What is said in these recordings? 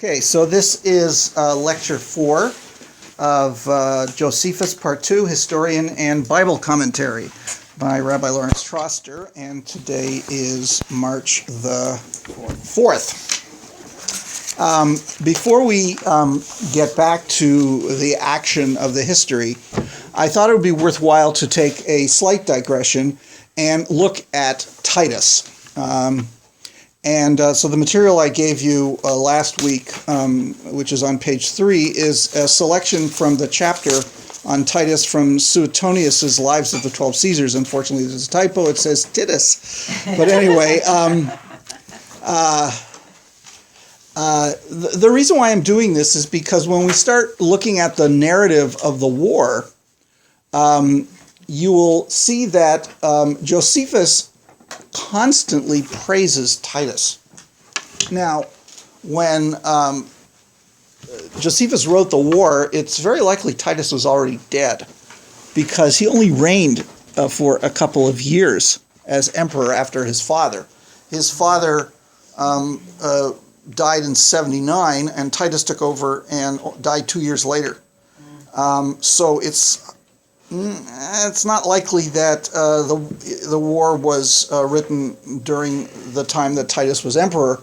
Okay, so this is lecture 4 of Josephus, part 2, Historian and Bible Commentary by Rabbi Lawrence Troster, and today is March the 4th. Before we get back to the action of the history, I thought it would be worthwhile to take a slight digression and look at Titus. So the material I gave you last week, which is on page 3, is a selection from the chapter on Titus from Suetonius's Lives of the 12 Caesars. Unfortunately, there's a typo. It says Titus. But anyway, the reason why I'm doing this is because when we start looking at the narrative of the war, you will see that Josephus constantly praises Titus. Now, when Josephus wrote the war, it's very likely Titus was already dead, because he only reigned for a couple of years as emperor after his father. His father died in 79, and Titus took over and died 2 years later. So it's not likely that the war was written during the time that Titus was emperor,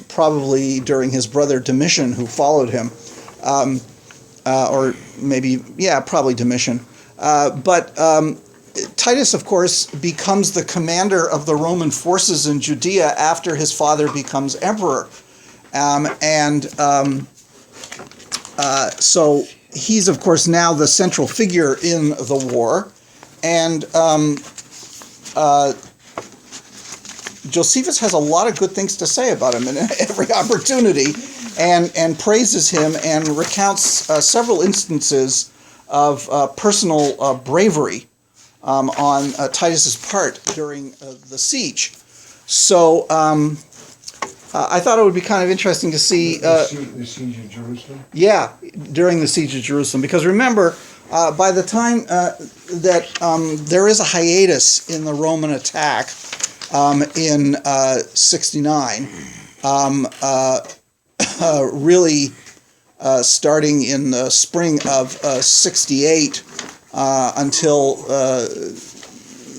probably during his brother Domitian, who followed him, or maybe, probably Domitian. But Titus, of course, becomes the commander of the Roman forces in Judea after his father becomes emperor. So he's, of course, now the central figure in the war, and Josephus has a lot of good things to say about him in every opportunity, and praises him and recounts several instances of personal bravery on Titus's part during the siege. So I thought it would be kind of interesting to see the siege of Jerusalem. Yeah, during the siege of Jerusalem, because remember, by the time that there is a hiatus in the Roman attack in 69, really starting in the spring of 68 until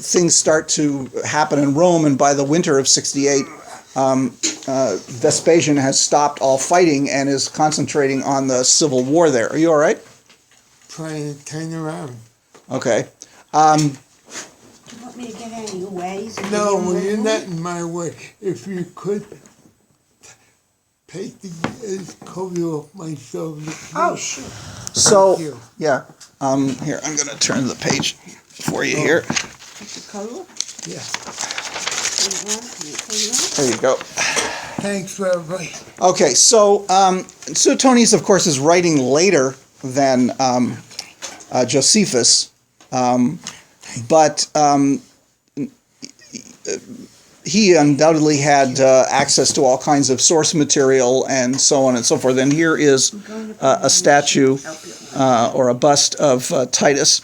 things start to happen in Rome, and by the winter of 68, Vespasian has stopped all fighting and is concentrating on the civil war there. Are you all right? Trying to turn around. Okay. Do you want me to get out of your way? No, you're not in my way. If you could take the cover off my shoulder. Oh, sure. So, Thank you. here, I'm going to turn the page for you here. The color? Yeah. There you go. Thanks, Rabbi. Okay, so Suetonius, of course, is writing later than Josephus, but he undoubtedly had access to all kinds of source material and so on and so forth. And here is a statue or a bust of Titus.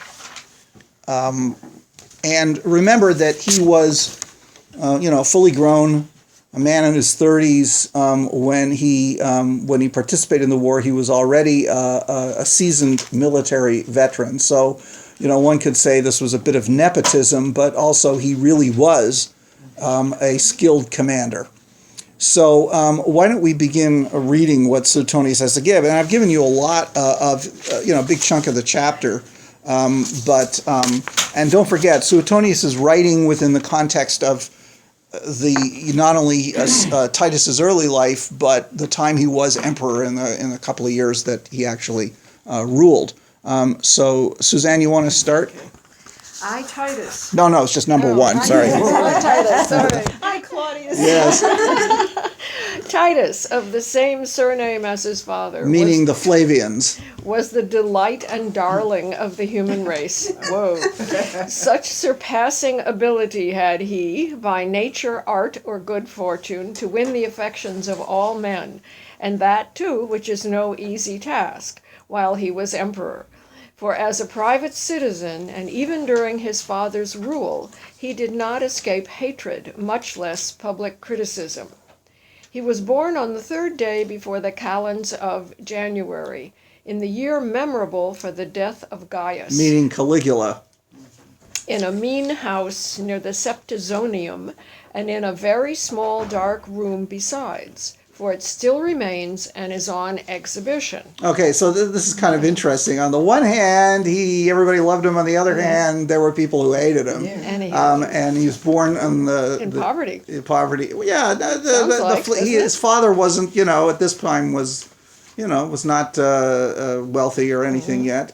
And remember that he was, fully grown, a man in his 30s. When he participated in the war, he was already a seasoned military veteran. So, one could say this was a bit of nepotism, but also he really was a skilled commander. So why don't we begin reading what Suetonius has to give? And I've given you a lot a big chunk of the chapter. And don't forget, Suetonius is writing within the context of not only Titus's early life, but the time he was emperor in the couple of years that he actually ruled. So, Suzanne, you want to start? I, Titus. No, it's just number 1. Sorry. I, Titus. Sorry. Hi, Claudius. Yes. Titus, of the same surname as his father, Meaning the Flavians. was the delight and darling of the human race. Whoa. Such surpassing ability had he, by nature, art, or good fortune, to win the affections of all men, and that, too, which is no easy task, while he was emperor. For as a private citizen, and even during his father's rule, he did not escape hatred, much less public criticism. He was born on the third day before the calends of January, in the year memorable for the death of Gaius, Meaning Caligula. in a mean house near the Septizonium, and in a very small dark room besides, for it still remains and is on exhibition. Okay, so this is kind of interesting. On the one hand, everybody loved him. On the other hand, there were people who hated him. Anyhow, And he was born in poverty. In poverty. Well, yeah, Sounds like, doesn't his it? father wasn't, at this time was not wealthy or anything yet.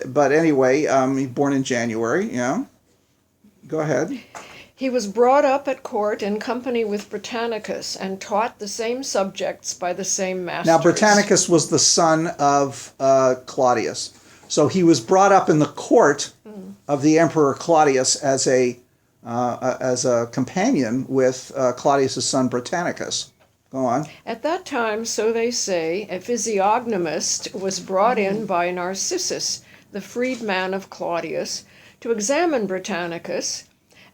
But anyway, he was born in January. Yeah. Go ahead. He was brought up at court in company with Britannicus and taught the same subjects by the same masters. Now, Britannicus was the son of Claudius. So he was brought up in the court of the Emperor Claudius as a companion with Claudius' son Britannicus. Go on. At that time, so they say, a physiognomist was brought in by Narcissus, the freedman of Claudius, to examine Britannicus,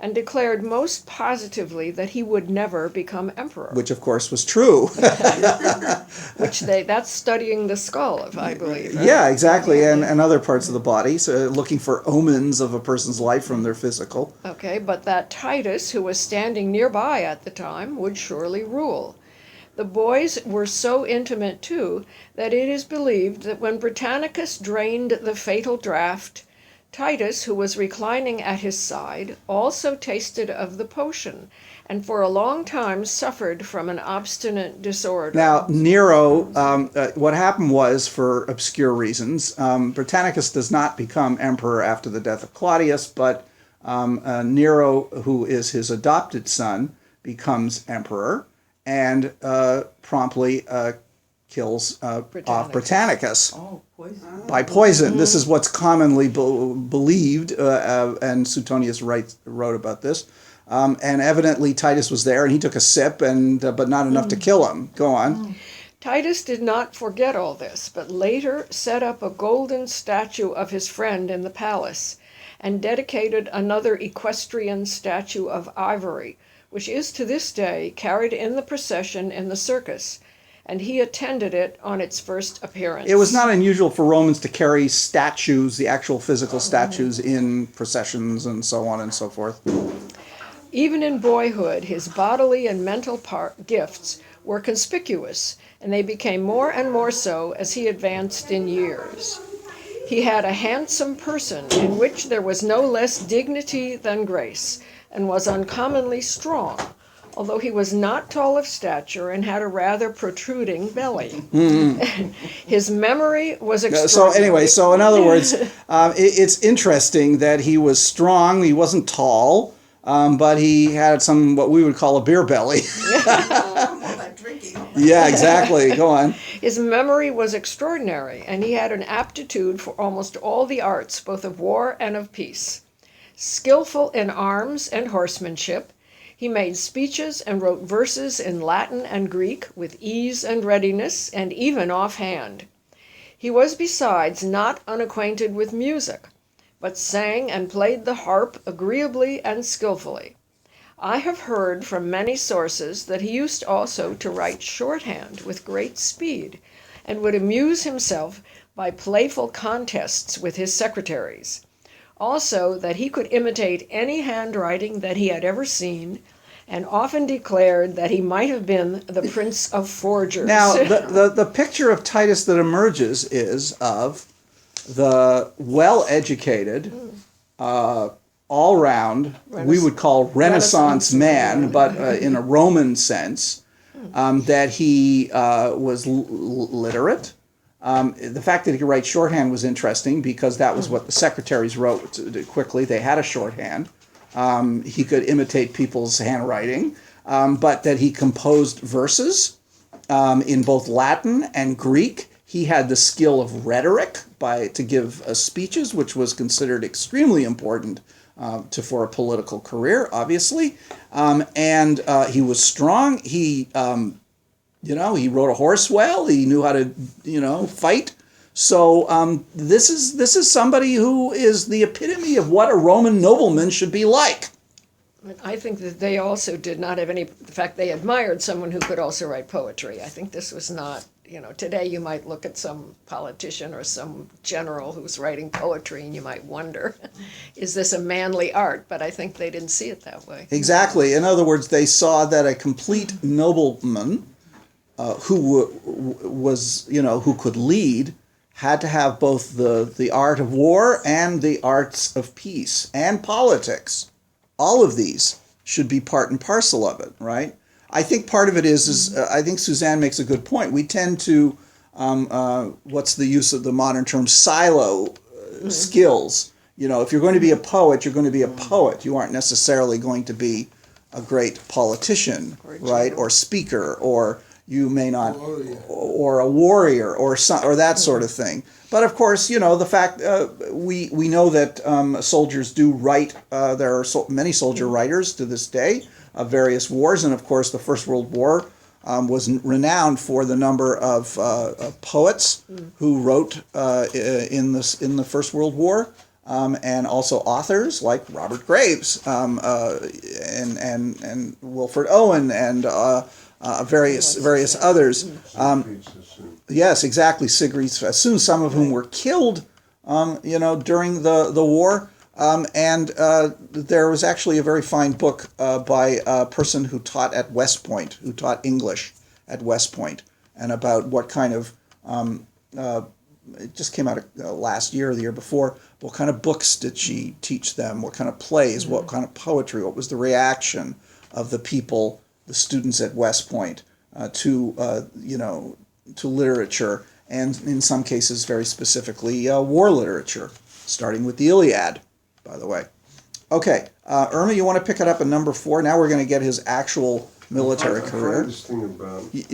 and declared most positively that he would never become emperor. Which, of course, was true. That's studying the skull, I believe. Right? Yeah, exactly, and other parts of the body, so looking for omens of a person's life from their physical. Okay, but that Titus, who was standing nearby at the time, would surely rule. The boys were so intimate, too, that it is believed that when Britannicus drained the fatal draught, Titus, who was reclining at his side, also tasted of the potion, and for a long time suffered from an obstinate disorder. Now, Nero, what happened was, for obscure reasons, Britannicus does not become emperor after the death of Claudius, but Nero, who is his adopted son, becomes emperor and promptly kills off Britannicus. Oh, poison. By poison. This is what's commonly believed, and Suetonius wrote about this. And evidently Titus was there, and he took a sip, but not enough to kill him. Go on. Titus did not forget all this, but later set up a golden statue of his friend in the palace, and dedicated another equestrian statue of ivory, which is to this day carried in the procession in the circus, and he attended it on its first appearance. It was not unusual for Romans to carry statues, the actual physical statues, in processions and so on and so forth. Even in boyhood, his bodily and mental gifts were conspicuous, and they became more and more so as he advanced in years. He had a handsome person in which there was no less dignity than grace, and was uncommonly strong, although he was not tall of stature and had a rather protruding belly. His memory was extraordinary. So in other words, it's interesting that he was strong, he wasn't tall, but he had what we would call a beer belly. More like drinking. Yeah, exactly. Go on. His memory was extraordinary, and he had an aptitude for almost all the arts, both of war and of peace. Skillful in arms and horsemanship, he made speeches and wrote verses in Latin and Greek with ease and readiness, and even offhand. He was besides not unacquainted with music, but sang and played the harp agreeably and skillfully. I have heard from many sources that he used also to write shorthand with great speed, and would amuse himself by playful contests with his secretaries. Also, that he could imitate any handwriting that he had ever seen, and often declared that he might have been the prince of forgers. Now, the picture of Titus that emerges is of the well-educated, all-round, we would call Renaissance man, but in a Roman sense, that he was literate. The fact that he could write shorthand was interesting because that was what the secretaries wrote quickly. They had a shorthand. He could imitate people's handwriting, but that he composed verses in both Latin and Greek. He had the skill of rhetoric to give speeches, which was considered extremely important for a political career, obviously. And he was strong. He rode a horse well. He knew how to, fight. So this is somebody who is the epitome of what a Roman nobleman should be like. I think that they also did not have any, in fact, they admired someone who could also write poetry. I think this was not, today you might look at some politician or some general who's writing poetry and you might wonder, is this a manly art? But I think they didn't see it that way. Exactly. In other words, they saw that a complete nobleman who could lead had to have both the art of war and the arts of peace and politics. All of these should be part and parcel of it, right? I think part of it is I think Suzanne makes a good point. We tend to, what's the use of the modern term, silo skills. If you're going to be a poet, you're going to be a poet. You aren't necessarily going to be a great politician, right? Or speaker, or you may not, or a warrior, or that sort of thing. But of course, the fact we know that soldiers do write. There are many soldier writers to this day of various wars, and of course, the First World War was renowned for the number of poets who wrote in the First World War, and also authors like Robert Graves and Wilfred Owen and various others. Yes, exactly. Sigrid Sassoon, some of whom were killed, during the war. And there was actually a very fine book by a person who taught at West Point, who taught English at West Point, and about what kind of, it just came out last year or the year before, what kind of books did she teach them, what kind of plays, what kind of poetry, what was the reaction of the people, the students at West Point, to literature, and in some cases, very specifically, war literature, starting with the Iliad, by the way. Okay, Irma, you want to pick it up at number 4? Now we're going to get his actual military career. I find this thing about he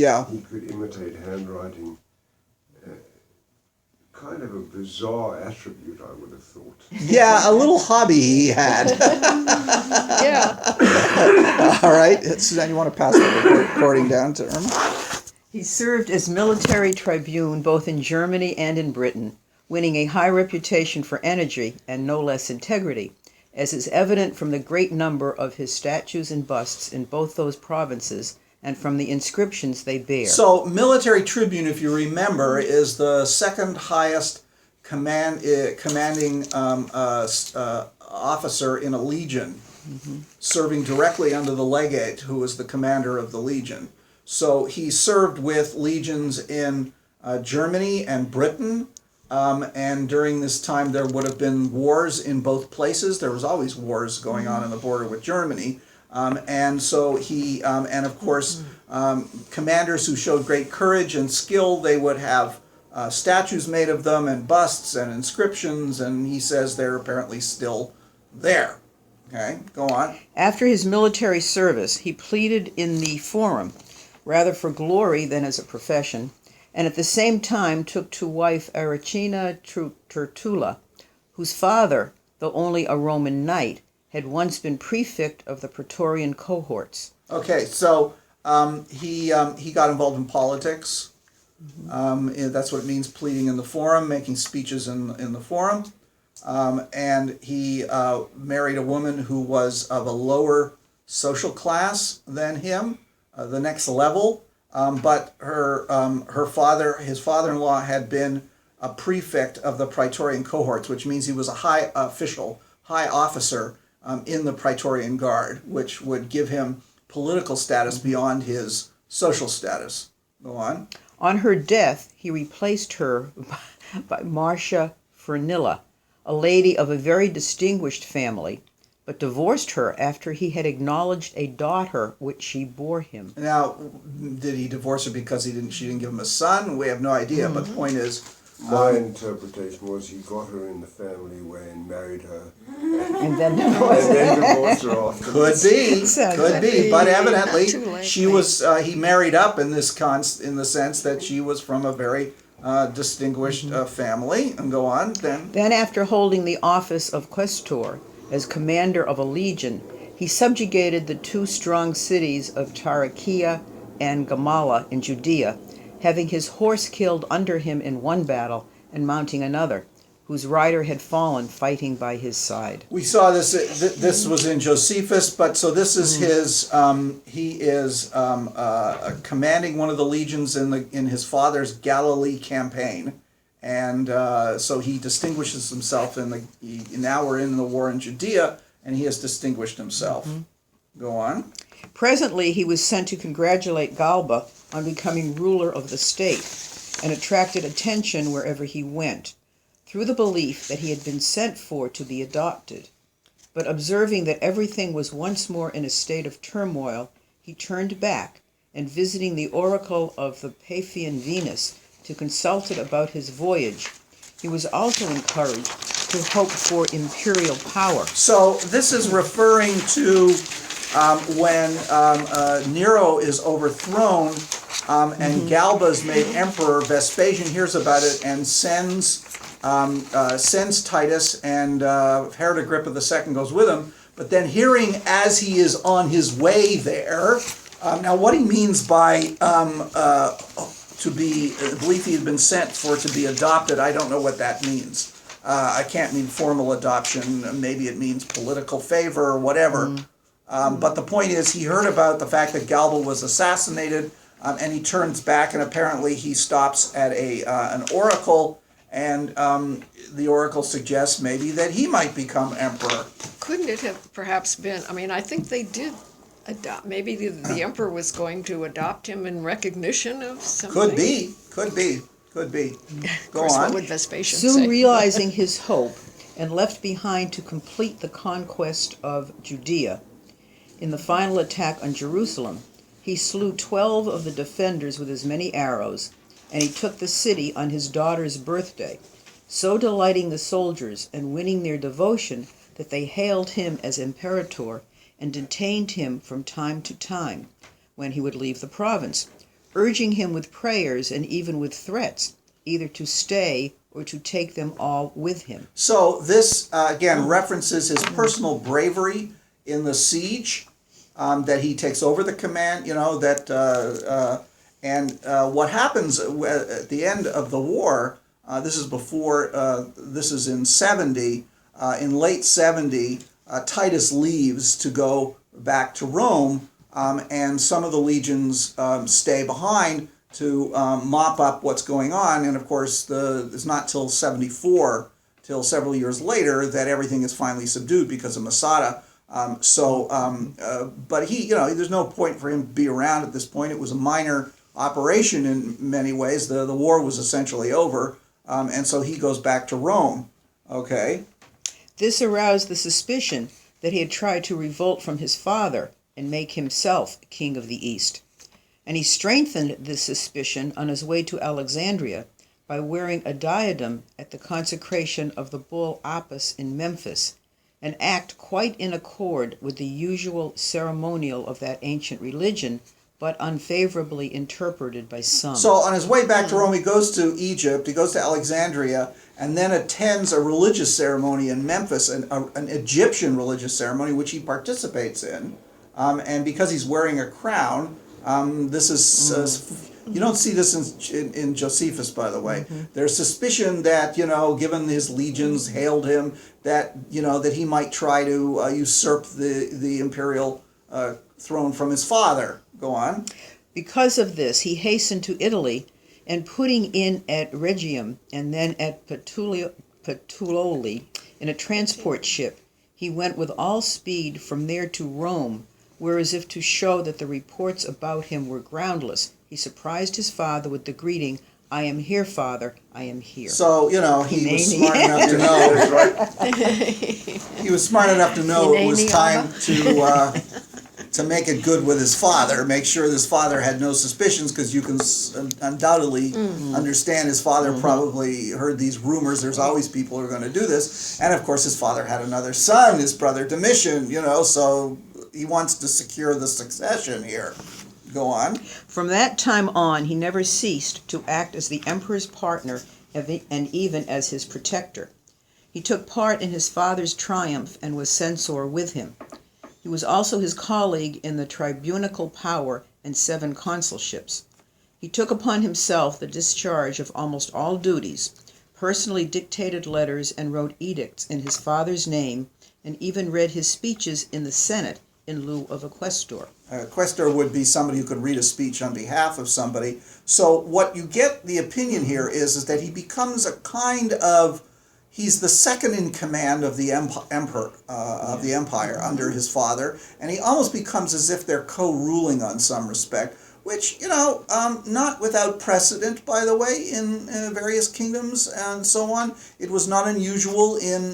could imitate handwriting, kind of a bizarre attribute, I would have thought. Yeah, a little hobby he had. Yeah. All right, Suzanne, you want to pass the recording down to Irma? He served as military tribune both in Germany and in Britain, winning a high reputation for energy and no less integrity, as is evident from the great number of his statues and busts in both those provinces and from the inscriptions they bear. So, military tribune, if you remember, is the second highest commanding officer in a legion, serving directly under the legate, who was the commander of the legion. So he served with legions in Germany and Britain, and during this time there would have been wars in both places. There was always wars going on the border with Germany. And so he, and of course, commanders who showed great courage and skill, they would have statues made of them and busts and inscriptions, and he says they're apparently still there. Okay, go on. After his military service, he pleaded in the forum, rather for glory than as a profession, and at the same time took to wife Aracina Tertula, whose father, though only a Roman knight, had once been prefect of the Praetorian cohorts. Okay, so he got involved in politics. That's what it means, pleading in the forum, making speeches in the forum. And he married a woman who was of a lower social class than him, the next level. But his father-in-law had been a prefect of the Praetorian cohorts, which means he was a high officer in the Praetorian Guard, which would give him political status beyond his social status. Go on. On her death, he replaced her by Marcia Furnilla, a lady of a very distinguished family, but divorced her after he had acknowledged a daughter which she bore him. Now, did he divorce her because she didn't give him a son? We have no idea, but the point is... My interpretation was he got her in the family way and married her. And then divorced And then divorced her after. Could be, but evidently Too late. she was. He married up in the sense that she was from a very distinguished family. And go on then. Then, after holding the office of questor as commander of a legion, he subjugated the two strong cities of Tarichaea and Gamala in Judea, having his horse killed under him in one battle and mounting another, whose rider had fallen fighting by his side. We saw this. This was in Josephus, but so this is his. He is commanding one of the legions in his father's Galilee campaign, and so he distinguishes himself now we're in the war in Judea, and he has distinguished himself. Go on. Presently he was sent to congratulate Galba on becoming ruler of the state, and attracted attention wherever he went, through the belief that he had been sent for to be adopted. But observing that everything was once more in a state of turmoil, he turned back, and visiting the oracle of the Paphian Venus to consult it about his voyage, he was also encouraged to hope for imperial power. So this is referring to when Nero is overthrown and Galba is made emperor. Vespasian hears about it and sends Titus, and Herod Agrippa II goes with him. But then hearing as he is on his way there, now what he means by to be, belief he had been sent for to be adopted, I don't know what that means. I can't mean formal adoption. Maybe it means political favor or whatever. But the point is, he heard about the fact that Galba was assassinated, and he turns back, and apparently he stops at an oracle, and the oracle suggests maybe that he might become emperor. Couldn't it have perhaps been, I mean, I think they did adopt, maybe the emperor was going to adopt him in recognition of something? Could be. Of Go course, what on. would Vespasian Soon say? realizing his hope, and left behind to complete the conquest of Judea, in the final attack on Jerusalem, he slew 12 of the defenders with as many arrows, and he took the city on his daughter's birthday, so delighting the soldiers and winning their devotion that they hailed him as imperator and detained him from time to time when he would leave the province, urging him with prayers and even with threats, either to stay or to take them all with him. So this, again, references his personal bravery in the siege, that he takes over the command, what happens at the end of the war, this is in 70, in late 70, Titus leaves to go back to Rome, and some of the legions stay behind to mop up what's going on, and of course it's not till 74, till several years later, that everything is finally subdued because of Masada. But he, there's no point for him to be around at this point. It was a minor operation in many ways. The war was essentially over, and so he goes back to Rome. Okay. This aroused the suspicion that he had tried to revolt from his father and make himself king of the East. And he strengthened this suspicion on his way to Alexandria by wearing a diadem at the consecration of the bull Apis in Memphis, an act quite in accord with the usual ceremonial of that ancient religion, but unfavorably interpreted by some. So on his way back to Rome, he goes to Egypt, he goes to Alexandria, and then attends a religious ceremony in Memphis, an Egyptian religious ceremony, which he participates in. And because he's wearing a crown, this is... you don't see this in Josephus, by the way. There's suspicion that, given his legions hailed him, that, that he might try to usurp the imperial throne from his father. Go on. Because of this, he hastened to Italy, and putting in at Rhegium and then at Puteoli in a transport ship, he went with all speed from there to Rome, where, as if to show that the reports about him were groundless, he surprised his father with the greeting, "I am here, Father, I am here." So, he was smart enough to know. He was smart enough to know it was time to make it good with his father, make sure his father had no suspicions, because you can undoubtedly understand his father probably heard these rumors. There's always people who are going to do this. And of course his father had another son, his brother Domitian, so he wants to secure the succession here. Go on. From that time on, he never ceased to act as the emperor's partner and even as his protector. He took part in his father's triumph and was censor with him. He was also his colleague in the tribunical power and 7 consulships. He took upon himself the discharge of almost all duties, personally dictated letters and wrote edicts in his father's name, and even read his speeches in the Senate in lieu of a quaestor. A questor would be somebody who could read a speech on behalf of somebody. So what you get the opinion here is that he becomes a kind of, he's the second in command of the emperor of the empire under his father, and he almost becomes as if they're co-ruling on some respect, which, not without precedent, by the way, in various kingdoms and so on. It was not unusual in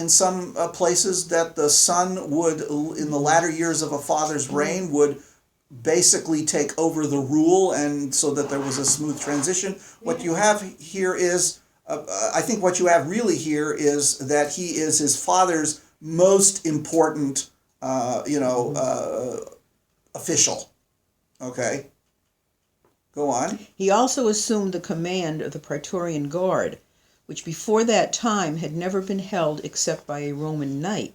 some places that the son would, in the latter years of a father's reign, would basically take over the rule, and so that there was a smooth transition. What you have here is, I think what you have really here is that he is his father's most important, official. Okay? Go on. He also assumed the command of the Praetorian Guard, which before that time had never been held except by a Roman knight,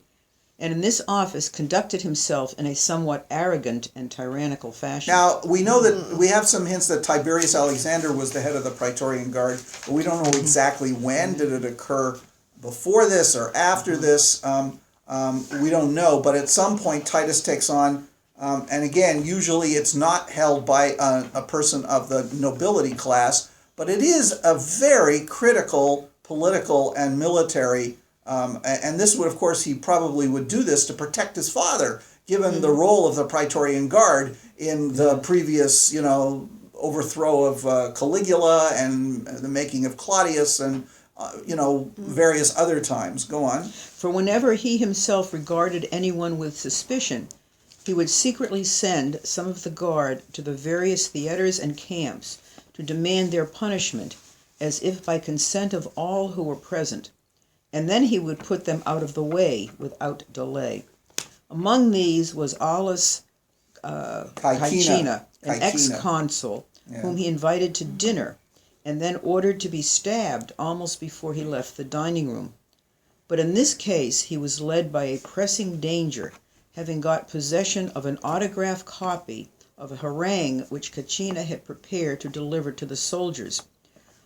and in this office conducted himself in a somewhat arrogant and tyrannical fashion. Now, we know that we have some hints that Tiberius Alexander was the head of the Praetorian Guard, but we don't know exactly when. Did it occur before this or after this? We don't know, but at some point Titus takes on, and again, usually it's not held by a person of the nobility class, but it is a very critical political and military, and this would, of course, he probably would do this to protect his father, given the role of the Praetorian Guard in the previous, overthrow of Caligula and the making of Claudius and, various other times. Go on. For whenever he himself regarded anyone with suspicion, he would secretly send some of the guard to the various theaters and camps to demand their punishment, as if by consent of all who were present, and then he would put them out of the way without delay. Among these was Aulus Caecina, an ex-consul, whom he invited to dinner, and then ordered to be stabbed almost before he left the dining room. But in this case he was led by a pressing danger, having got possession of an autograph copy of a harangue which Caecina had prepared to deliver to the soldiers.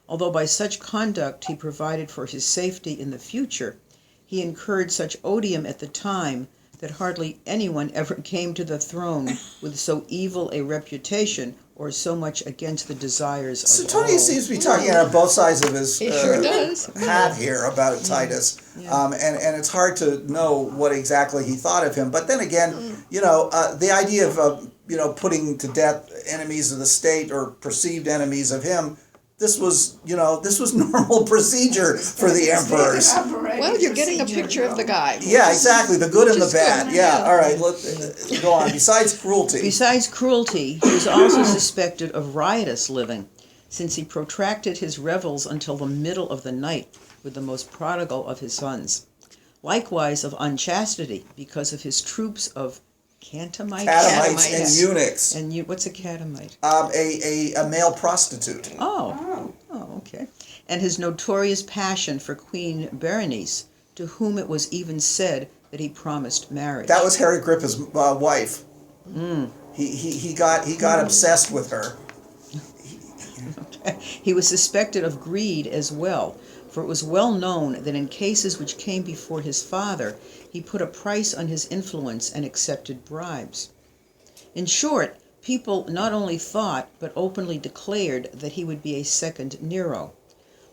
Although by such conduct he provided for his safety in the future, he incurred such odium at the time that hardly anyone ever came to the throne with so evil a reputation or so much against the desires of all. Suetonius seems to be talking out of both sides of his Sure does. hat here about Titus. And it's hard to know what exactly he thought of him. But then again, the idea of, putting to death enemies of the state or perceived enemies of him, this was normal procedure for the emperors. Well, you're getting a picture of the guy. Yeah, exactly. The good and the Just bad. good, Yeah. yeah. All right. Let's go on. Besides cruelty. Besides cruelty, he was also suspected of riotous living, since he protracted his revels until the middle of the night with the most prodigal of his sons. Likewise of unchastity, because of his troops of catamites Catamites and eunuchs. And what's a catamite? A male prostitute. Oh, okay. And his notorious passion for Queen Berenice, to whom it was even said that he promised marriage. That was Herod Agrippa's wife. He got obsessed with her. He was suspected of greed as well, for it was well known that in cases which came before his father, he put a price on his influence and accepted bribes. In short, people not only thought, but openly declared that he would be a second Nero.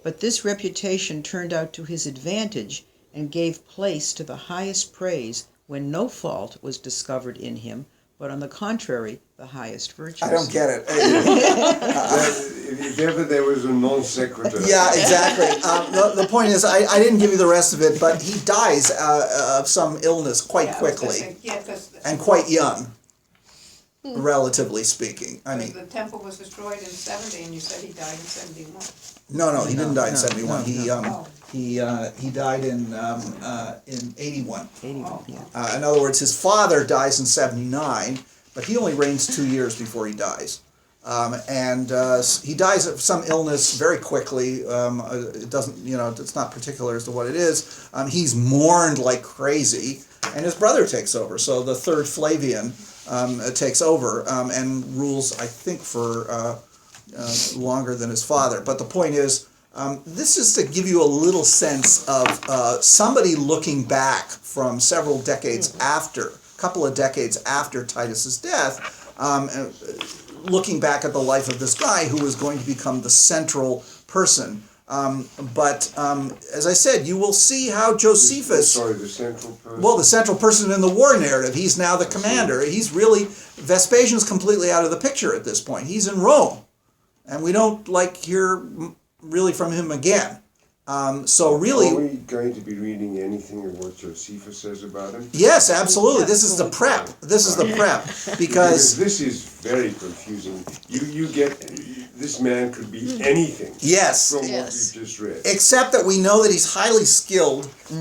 But this reputation turned out to his advantage and gave place to the highest praise when no fault was discovered in him, but on the contrary, the highest virtues. I don't get it. If ever there was a non sequitur. Yeah, exactly. The point is, I didn't give you the rest of it, but he dies of some illness quite quickly and quite young, relatively speaking. I mean, the temple was destroyed in 70, and you said he died in 71. no, he didn't die in 71. no. He died in 81. 81, yeah. In other words, his father dies in 79, but he only reigns 2 years before he dies. He dies of some illness very quickly. It doesn't, it's not particular as to what it is. He's mourned like crazy, and his brother takes over. So the third Flavian takes over and rules, I think, for longer than his father. But the point is, This is to give you a little sense of somebody looking back from several decades after, a couple of decades after Titus's death, looking back at the life of this guy who was going to become the central person. But as I said, you will see how Josephus... Sorry, the central person? Well, the central person in the war narrative. He's now the commander. He's really... Vespasian's completely out of the picture at this point. He's in Rome. And we don't, hear really from him again. So really... Are we going to be reading anything of what Josephus says about him? Yes, absolutely. This is the prep. This is the prep. Because... This is very confusing. You get... This man could be anything. Yes. From Yes. what you just read. Except that we know that he's highly skilled he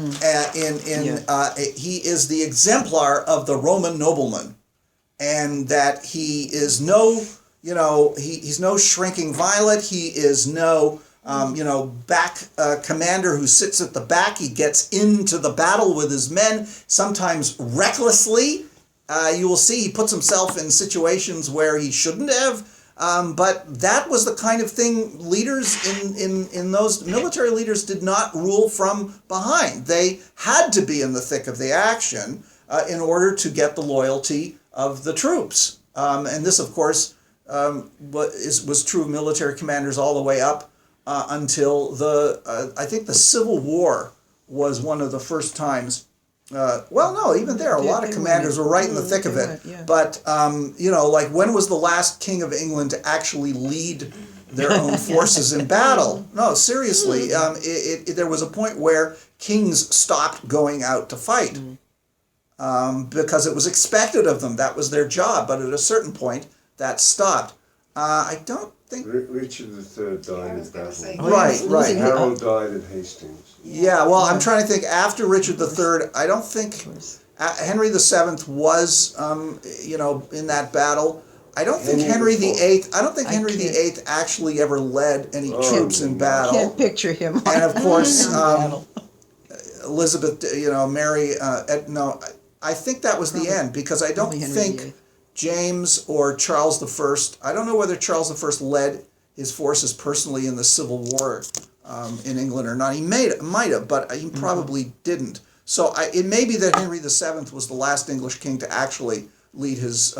is the exemplar of the Roman nobleman, and that he is no, he's no shrinking violet. He is no, back commander who sits at the back. He gets into the battle with his men, sometimes recklessly. You will see he puts himself in situations where he shouldn't have. But that was the kind of thing leaders in those military leaders did not rule from behind. They had to be in the thick of the action in order to get the loyalty of the troops. And this, of course, was true of military commanders all the way up until I think the Civil War was one of the first times. Even there, a lot of commanders were right in the thick of it. But, when was the last king of England to actually lead their own forces in battle? No, seriously. There was a point where kings stopped going out to fight because it was expected of them. That was their job. But at a certain point, that stopped. I don't think... Richard III died in battle. Right. Harold died at Hastings. Yeah, well, I'm trying to think. After Richard III, I don't think Henry VII was, in that battle. I don't think Henry VIII. I don't think Henry VIII actually ever led any troops in battle. Can't picture him. And of course, Elizabeth, Mary. No, I think that was the end because I don't think James or Charles I. I don't know whether Charles I led his forces personally in the Civil War in England or not. He might have, but he probably didn't. So it may be that Henry VII was the last English king to actually lead his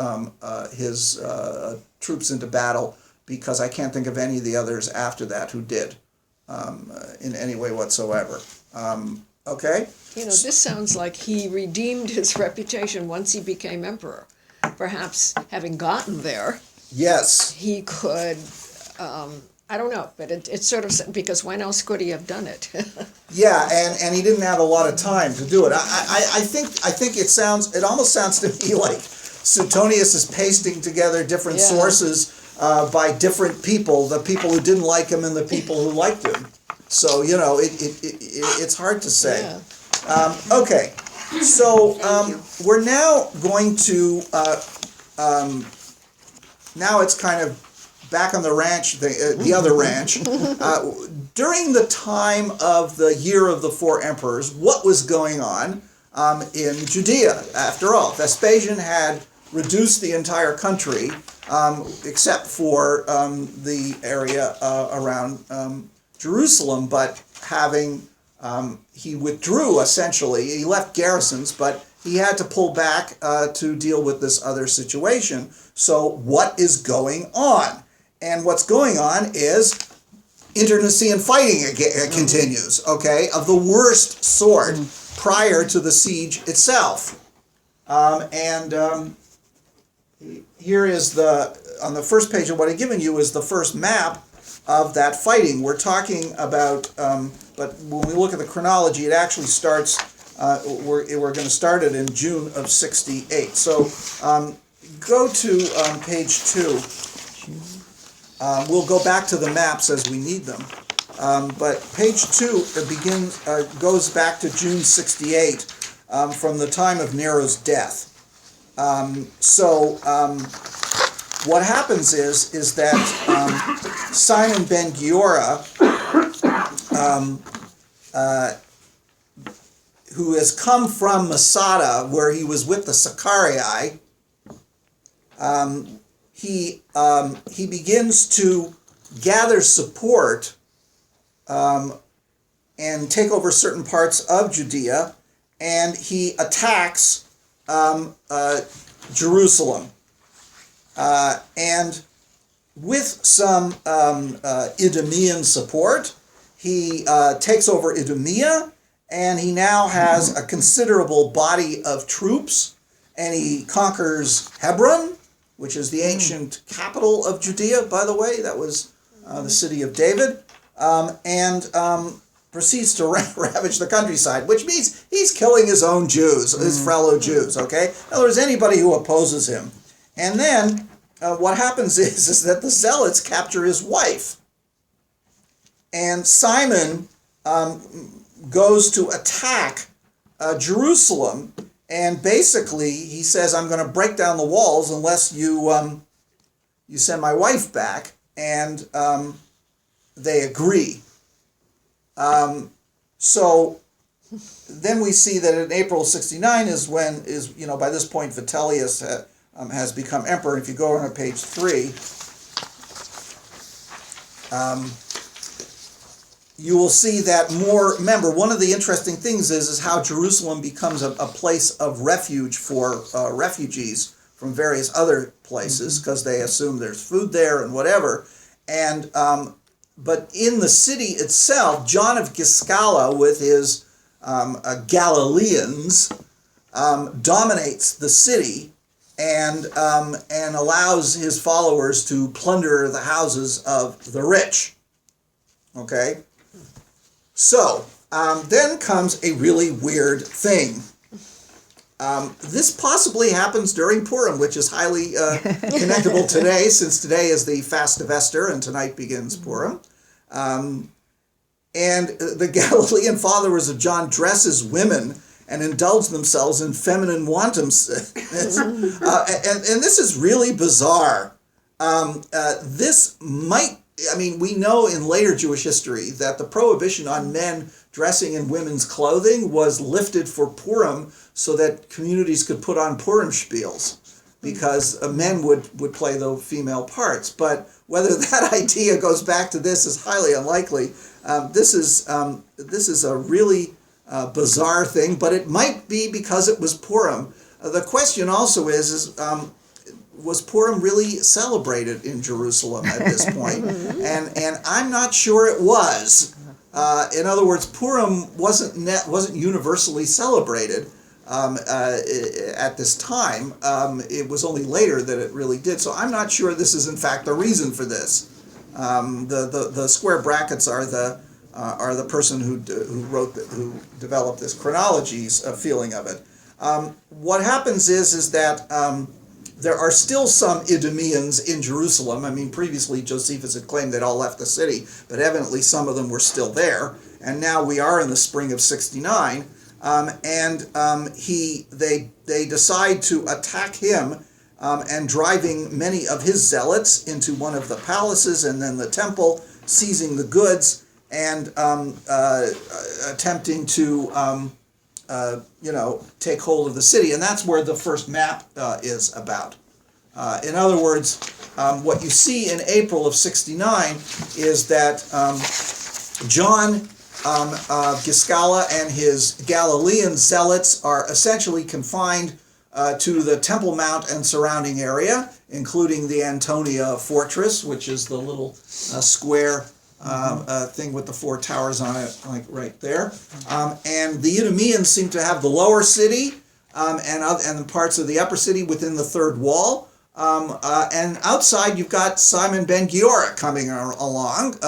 troops into battle, because I can't think of any of the others after that who did in any way whatsoever. Okay? This sounds like he redeemed his reputation once he became emperor. Perhaps having gotten there, yes, he could... I don't know, but it's sort of, because when else could he have done it? Yeah, and he didn't have a lot of time to do it. I think it almost sounds to me like Suetonius is pasting together different sources by different people, the people who didn't like him and the people who liked him. So, it's hard to say. Yeah. Okay, so we're now going to, now it's kind of back on the ranch, the other ranch. During the time of the Year of the Four Emperors, what was going on in Judea? After all, Vespasian had reduced the entire country, except for the area around Jerusalem, but he withdrew, essentially. He left garrisons, but he had to pull back to deal with this other situation. So what is going on? And what's going on is internecine fighting continues, okay, of the worst sort prior to the siege itself. Here is on the first page of what I've given you is the first map of that fighting. We're talking about, but when we look at the chronology, it actually starts, we're going to start it in June of 68. So go to page 2. We'll go back to the maps as we need them. But page 2 goes back to June 68 from the time of Nero's death. What happens is that Simon ben Giora, who has come from Masada, where he was with the Sicarii, he begins to gather support and take over certain parts of Judea, and he attacks Jerusalem. And with some Idumean support, he takes over Idumea, and he now has a considerable body of troops, and he conquers Hebron, which is the ancient capital of Judea, by the way. That was the city of David, and proceeds to ravage the countryside, which means he's killing his own Jews, his fellow Jews, okay? In other words, anybody who opposes him. And then what happens is that the Zealots capture his wife. And Simon goes to attack Jerusalem, and basically he says, I'm going to break down the walls unless you send my wife back, and they agree. So then we see that in April 69 by this point Vitellius has become emperor. If you go on to page 3, you will see that remember, one of the interesting things is how Jerusalem becomes a place of refuge for refugees from various other places, because they assume there's food there and whatever. And but in the city itself, John of Giscala with his Galileans dominates the city and allows his followers to plunder the houses of the rich. Okay? So, then comes a really weird thing. This possibly happens during Purim, which is highly connectable today, since today is the fast of Esther and tonight begins Purim. And the Galilean followers of John dress as women and indulge themselves in feminine wantonness. And this is really bizarre. We know in later Jewish history that the prohibition on men dressing in women's clothing was lifted for Purim so that communities could put on Purim spiels, because men would play the female parts. But whether that idea goes back to this is highly unlikely. This is a really bizarre thing, but it might be because it was Purim. The question also is was Purim really celebrated in Jerusalem at this point? And I'm not sure it was. In other words, Purim wasn't universally celebrated at this time. It was only later that it really did. So I'm not sure this is in fact the reason for this. The square brackets are the person who developed this chronology's feeling of it. What happens is that there are still some Idumeans in Jerusalem. I mean, previously Josephus had claimed they'd all left the city, but evidently some of them were still there. And now we are in the spring of 69, they decide to attack him, and driving many of his zealots into one of the palaces and then the temple, seizing the goods, and attempting to take hold of the city. And that's where the first map is about. In other words, what you see in April of 69 is that John Giscala and his Galilean zealots are essentially confined to the Temple Mount and surrounding area, including the Antonia fortress, which is the little square thing with the 4 towers on it, like right there. And the Idumeans seem to have the lower city and parts of the upper city within the third wall. And outside you've got Simon ben Giora coming along.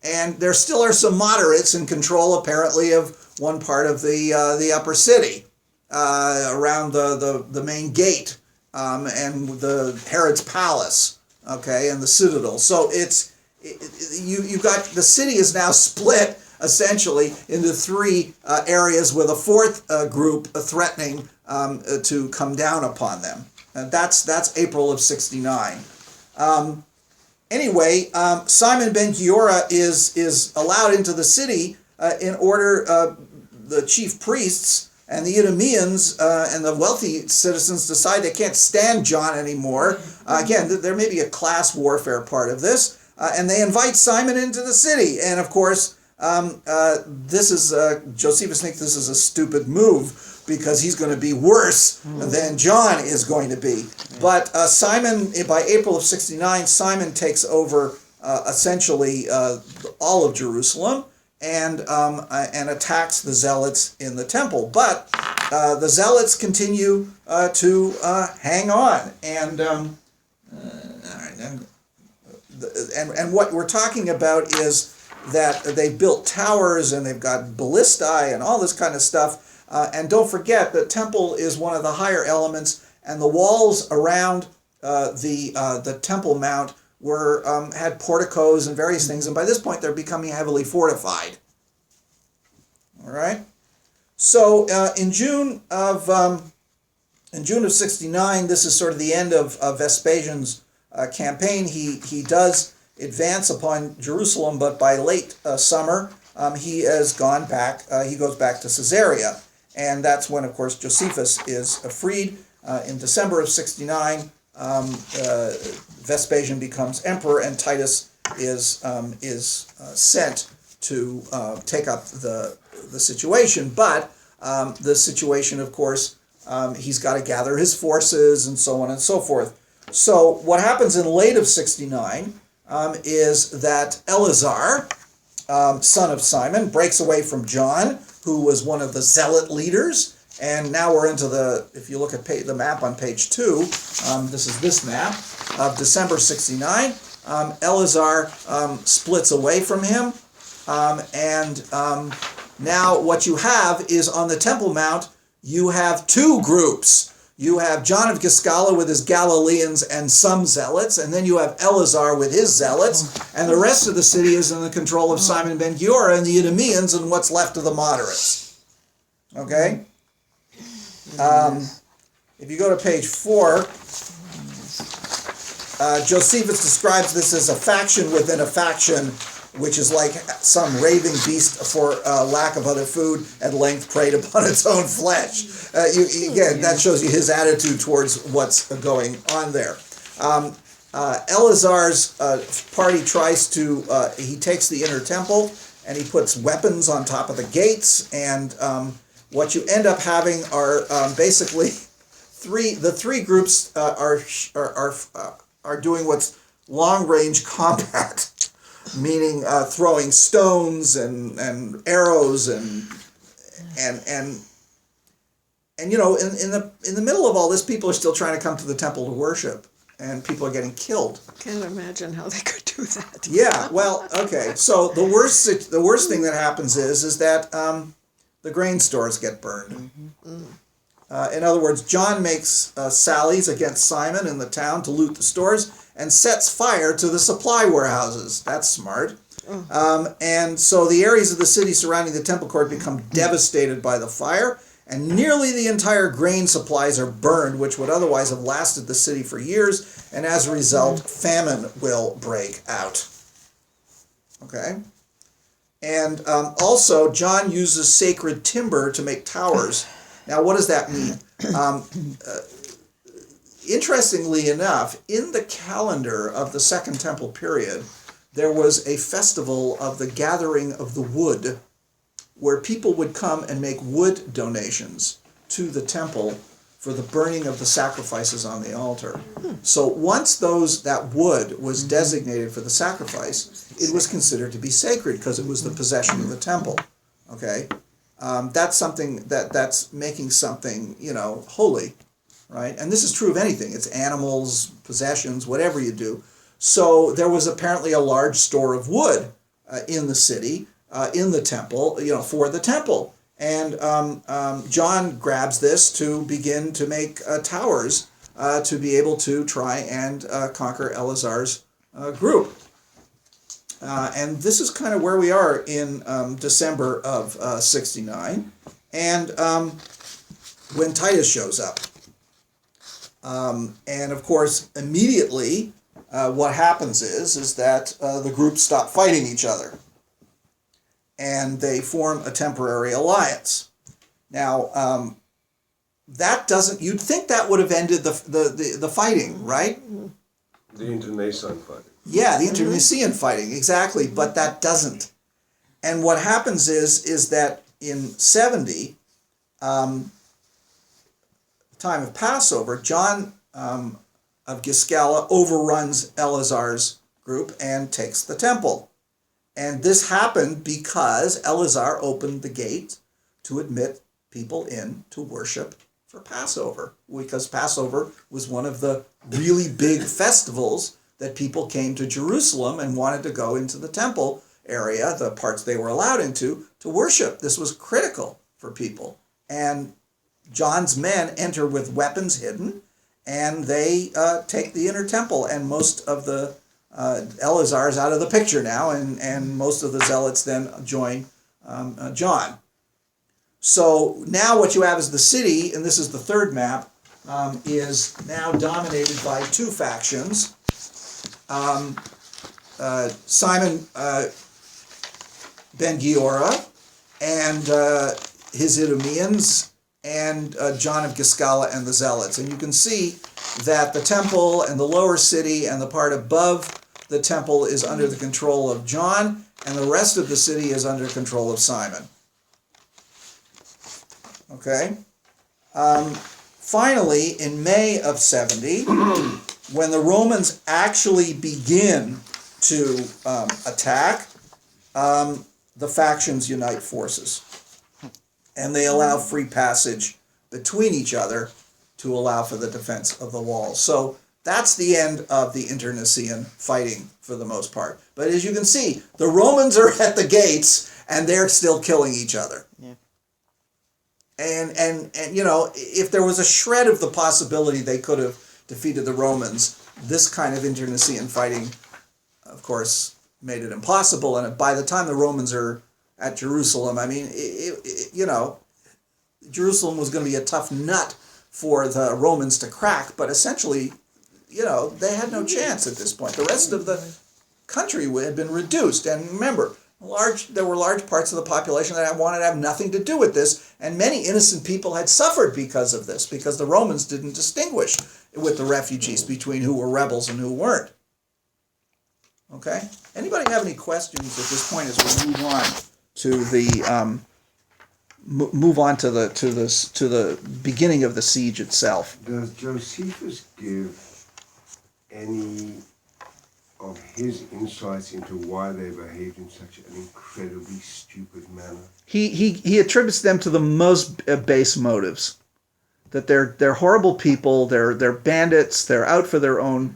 And there still are some moderates in control, apparently, of one part of the upper city, around the main gate, and the Herod's palace, okay, and the citadel. So you've got, the city is now split essentially into 3 areas, with a 4th group threatening to come down upon them. And that's April of 69. Anyway, Simon ben Giora is allowed into the city in order the chief priests and the Idumeans and the wealthy citizens decide they can't stand John anymore. Again, there may be a class warfare part of this, and they invite Simon into the city. And of course, this is Josephus thinks this is a stupid move because he's going to be worse than John is going to be. But Simon, by April of 69, Simon takes over essentially all of Jerusalem and attacks the zealots in the temple. But the zealots continue to hang on, and what we're talking about is that they built towers and they've got ballistae and all this kind of stuff. And don't forget the temple is one of the higher elements, and the walls around the Temple Mount were had porticos and various things. And by this point, they're becoming heavily fortified. All right. So in June of 69, this is sort of the end of Vespasian's campaign. He does advance upon Jerusalem, but by late summer, he has gone back. He goes back to Caesarea, and that's when, of course, Josephus is freed in December of 69. Vespasian becomes emperor, and Titus is sent to take up the situation. But the situation, of course, he's got to gather his forces and so on and so forth. So what happens in late of 69 is that Eleazar, son of Simon, breaks away from John, who was one of the zealot leaders. And now we're into if you look at the map on page 2, this is this map of December 69. Eleazar splits away from him. Now what you have is on the Temple Mount, you have two groups. You have John of Giscala with his Galileans and some zealots, and then you have Eleazar with his zealots, and the rest of the city is in the control of Simon ben Giora and the Idumeans and what's left of the moderates. Okay? If you go to page 4, Josephus describes this as a faction within a faction, which is like some raving beast for lack of other food, at length preyed upon its own flesh. Again, that shows you his attitude towards what's going on there. Eleazar's party tries to, he takes the inner temple and he puts weapons on top of the gates, and what you end up having are basically the three groups are doing what's long-range combat. Meaning throwing stones and arrows and you know, in the middle of all this, people are still trying to come to the temple to worship, and people are getting killed. Can't imagine how they could do that. Yeah, well, okay. So the worst thing that happens is that the grain stores get burned. In other words, John makes sallies against Simon in the town to loot the stores and sets fire to the supply warehouses. That's smart. And so the areas of the city surrounding the temple court become devastated by the fire, and nearly the entire grain supplies are burned, which would otherwise have lasted the city for years, and as a result, famine will break out. Okay? And also, John uses sacred timber to make towers. Now, what does that mean? Interestingly enough, in the calendar of the Second Temple period, there was a festival of the gathering of the wood, where people would come and make wood donations to the temple for the burning of the sacrifices on the altar. So once that wood was designated for the sacrifice, it was considered to be sacred because it was the possession of the temple. Okay? That's something that's making something, holy, right? And this is true of anything. It's animals, possessions, whatever you do. So there was apparently a large store of wood in the city, in the temple, for the temple. And John grabs this to begin to make towers to be able to try and conquer Eleazar's group. And this is kind of where we are in December of 69. And when Titus shows up. And of course, immediately what happens is that the groups stop fighting each other. And they form a temporary alliance. Now, you'd think that would have ended the fighting, right? The internecine fighting. Yeah, the internecine fighting, exactly, but that doesn't. And what happens is that in 70, time of Passover, John of Giscala overruns Eleazar's group and takes the temple. And this happened because Eleazar opened the gate to admit people in to worship for Passover, because Passover was one of the really big festivals that people came to Jerusalem and wanted to go into the temple area, the parts they were allowed into, to worship. This was critical for people. And John's men enter with weapons hidden, and they take the inner temple, and most of the Eleazar is out of the picture now, and most of the zealots then join John. So now what you have is the city, and this is the third map, is now dominated by two factions. Simon ben Giora and his Idumeans, and John of Giscala and the Zealots. And you can see that the temple and the lower city and the part above the temple is under the control of John, and the rest of the city is under control of Simon. Okay? Finally, in May of 70, when the Romans actually begin to attack, the factions unite forces. And they allow free passage between each other to allow for the defense of the walls. So that's the end of the internecine fighting for the most part. But as you can see, the Romans are at the gates and they're still killing each other. Yeah. And you know, if there was a shred of the possibility they could have defeated the Romans, this kind of internecine fighting, of course, made it impossible. And by the time the Romans are at Jerusalem, I mean, you know, Jerusalem was going to be a tough nut for the Romans to crack, but essentially, you know, they had no chance at this point. The rest of the country had been reduced, and remember, there were large parts of the population that wanted to have nothing to do with this, and many innocent people had suffered because of this, because the Romans didn't distinguish with the refugees between who were rebels and who weren't. Okay? Anybody have any questions at this point as we move on to the to the beginning of the siege itself? Does Josephus give any of his insights into why they behaved in such an incredibly stupid manner? He attributes them to the most base motives. That they're horrible people, they're bandits, they're out for their own,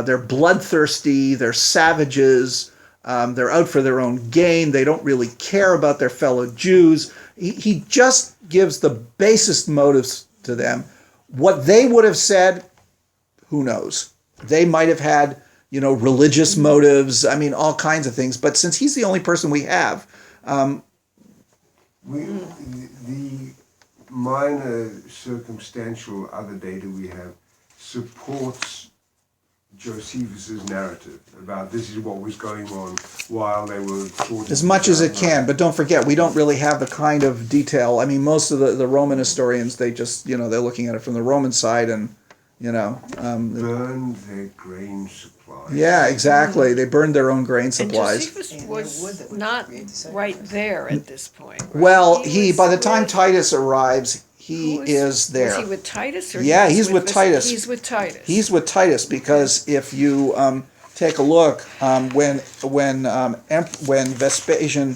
they're bloodthirsty, they're savages, they're out for their own gain, they don't really care about their fellow Jews. He just gives the basest motives to them. What they would have said, who knows? They might have had, you know, religious motives, I mean, all kinds of things. But since he's the only person we have... The minor circumstantial other data we have supports Josephus's narrative about this is what was going on while they were sorting as much as it out. can, but don't forget, we don't really have the kind of detail. I mean, most of the Roman historians, they just, you know, they're looking at it from the Roman side and, you know... burned their grain supplies. Yeah, exactly. They burned their own grain And supplies. Josephus was not right there at this point. Right? Well, was by the time with- Titus arrives, he is there. Was he with Titus? Or Yeah, he was he's with Titus. He's with Titus. He's with Titus because if you take a look, when Vespasian,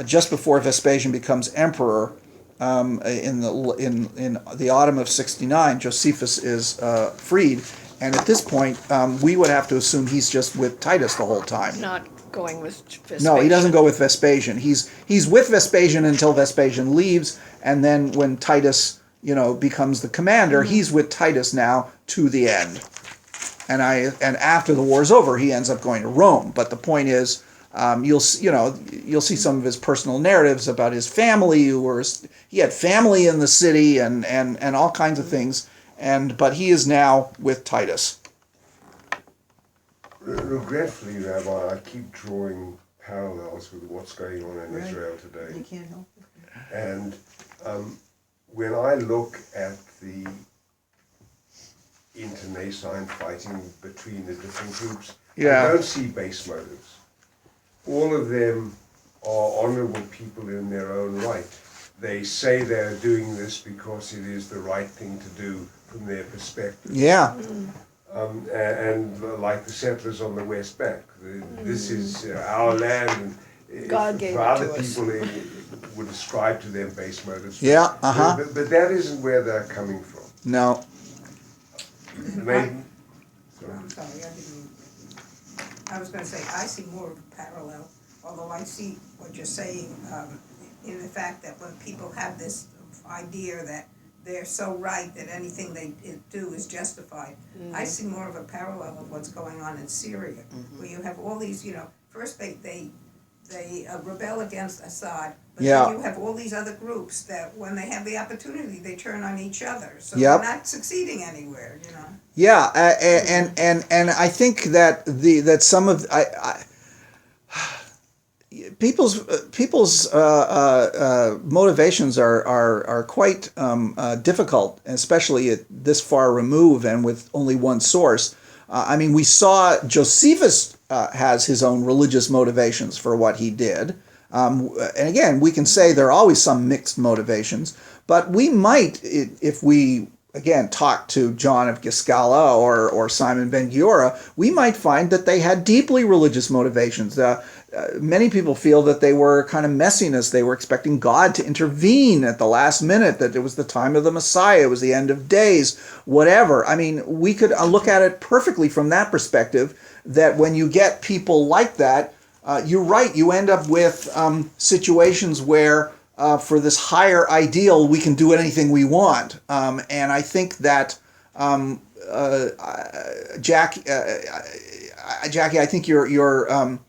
just before Vespasian becomes emperor, in the autumn of 69, Josephus is freed, and at this point, we would have to assume he's just with Titus the whole time. not going with Vespasian. No, he doesn't go with Vespasian. He's with Vespasian until Vespasian leaves, and then when Titus, you know, becomes the commander, he's with Titus now to the end. And after the war's over, he ends up going to Rome. But the point is, you'll see some of his personal narratives about his family, he had family in the city and all kinds of things. But he is now with Titus. Regretfully, Rabbi, I keep drawing parallels with what's going on in Israel today. You can't help it. And when I look at the internecine fighting between the different groups, Yeah. I don't see base motives. All of them are honorable people in their own right. They say they're doing this because it is the right thing to do from their perspective. Yeah. And like the settlers on the West Bank, this is our land. And God gave for it other to us. people, they would ascribe to them base motives. Yeah, uh-huh. But that isn't where they're coming from. No. They, I'm sorry, I didn't mean. I was gonna say, I see more of a parallel, although I see what you're saying, in the fact that when people have this idea that they're so right that anything they do is justified. I see more of a parallel of what's going on in Syria, where you have all these, first they rebel against Assad, but Yeah. then you have all these other groups that when they have the opportunity, they turn on each other. So Yep. they're not succeeding anywhere, Yeah, and I think that that some of people's motivations are quite difficult, especially at this far remove and with only one source. I mean, we saw Josephus has his own religious motivations for what he did. And again, we can say there are always some mixed motivations, but we might, if we again talk to John of Giscala or Simon ben Giora, we might find that they had deeply religious motivations. Many people feel that they were kind of messiness. They were expecting God to intervene at the last minute, that it was the time of the Messiah, it was the end of days, whatever. I mean, we could look at it perfectly from that perspective, that when you get people like that, you're right, you end up with situations where for this higher ideal, we can do anything we want. And I think that, Jackie, I think you're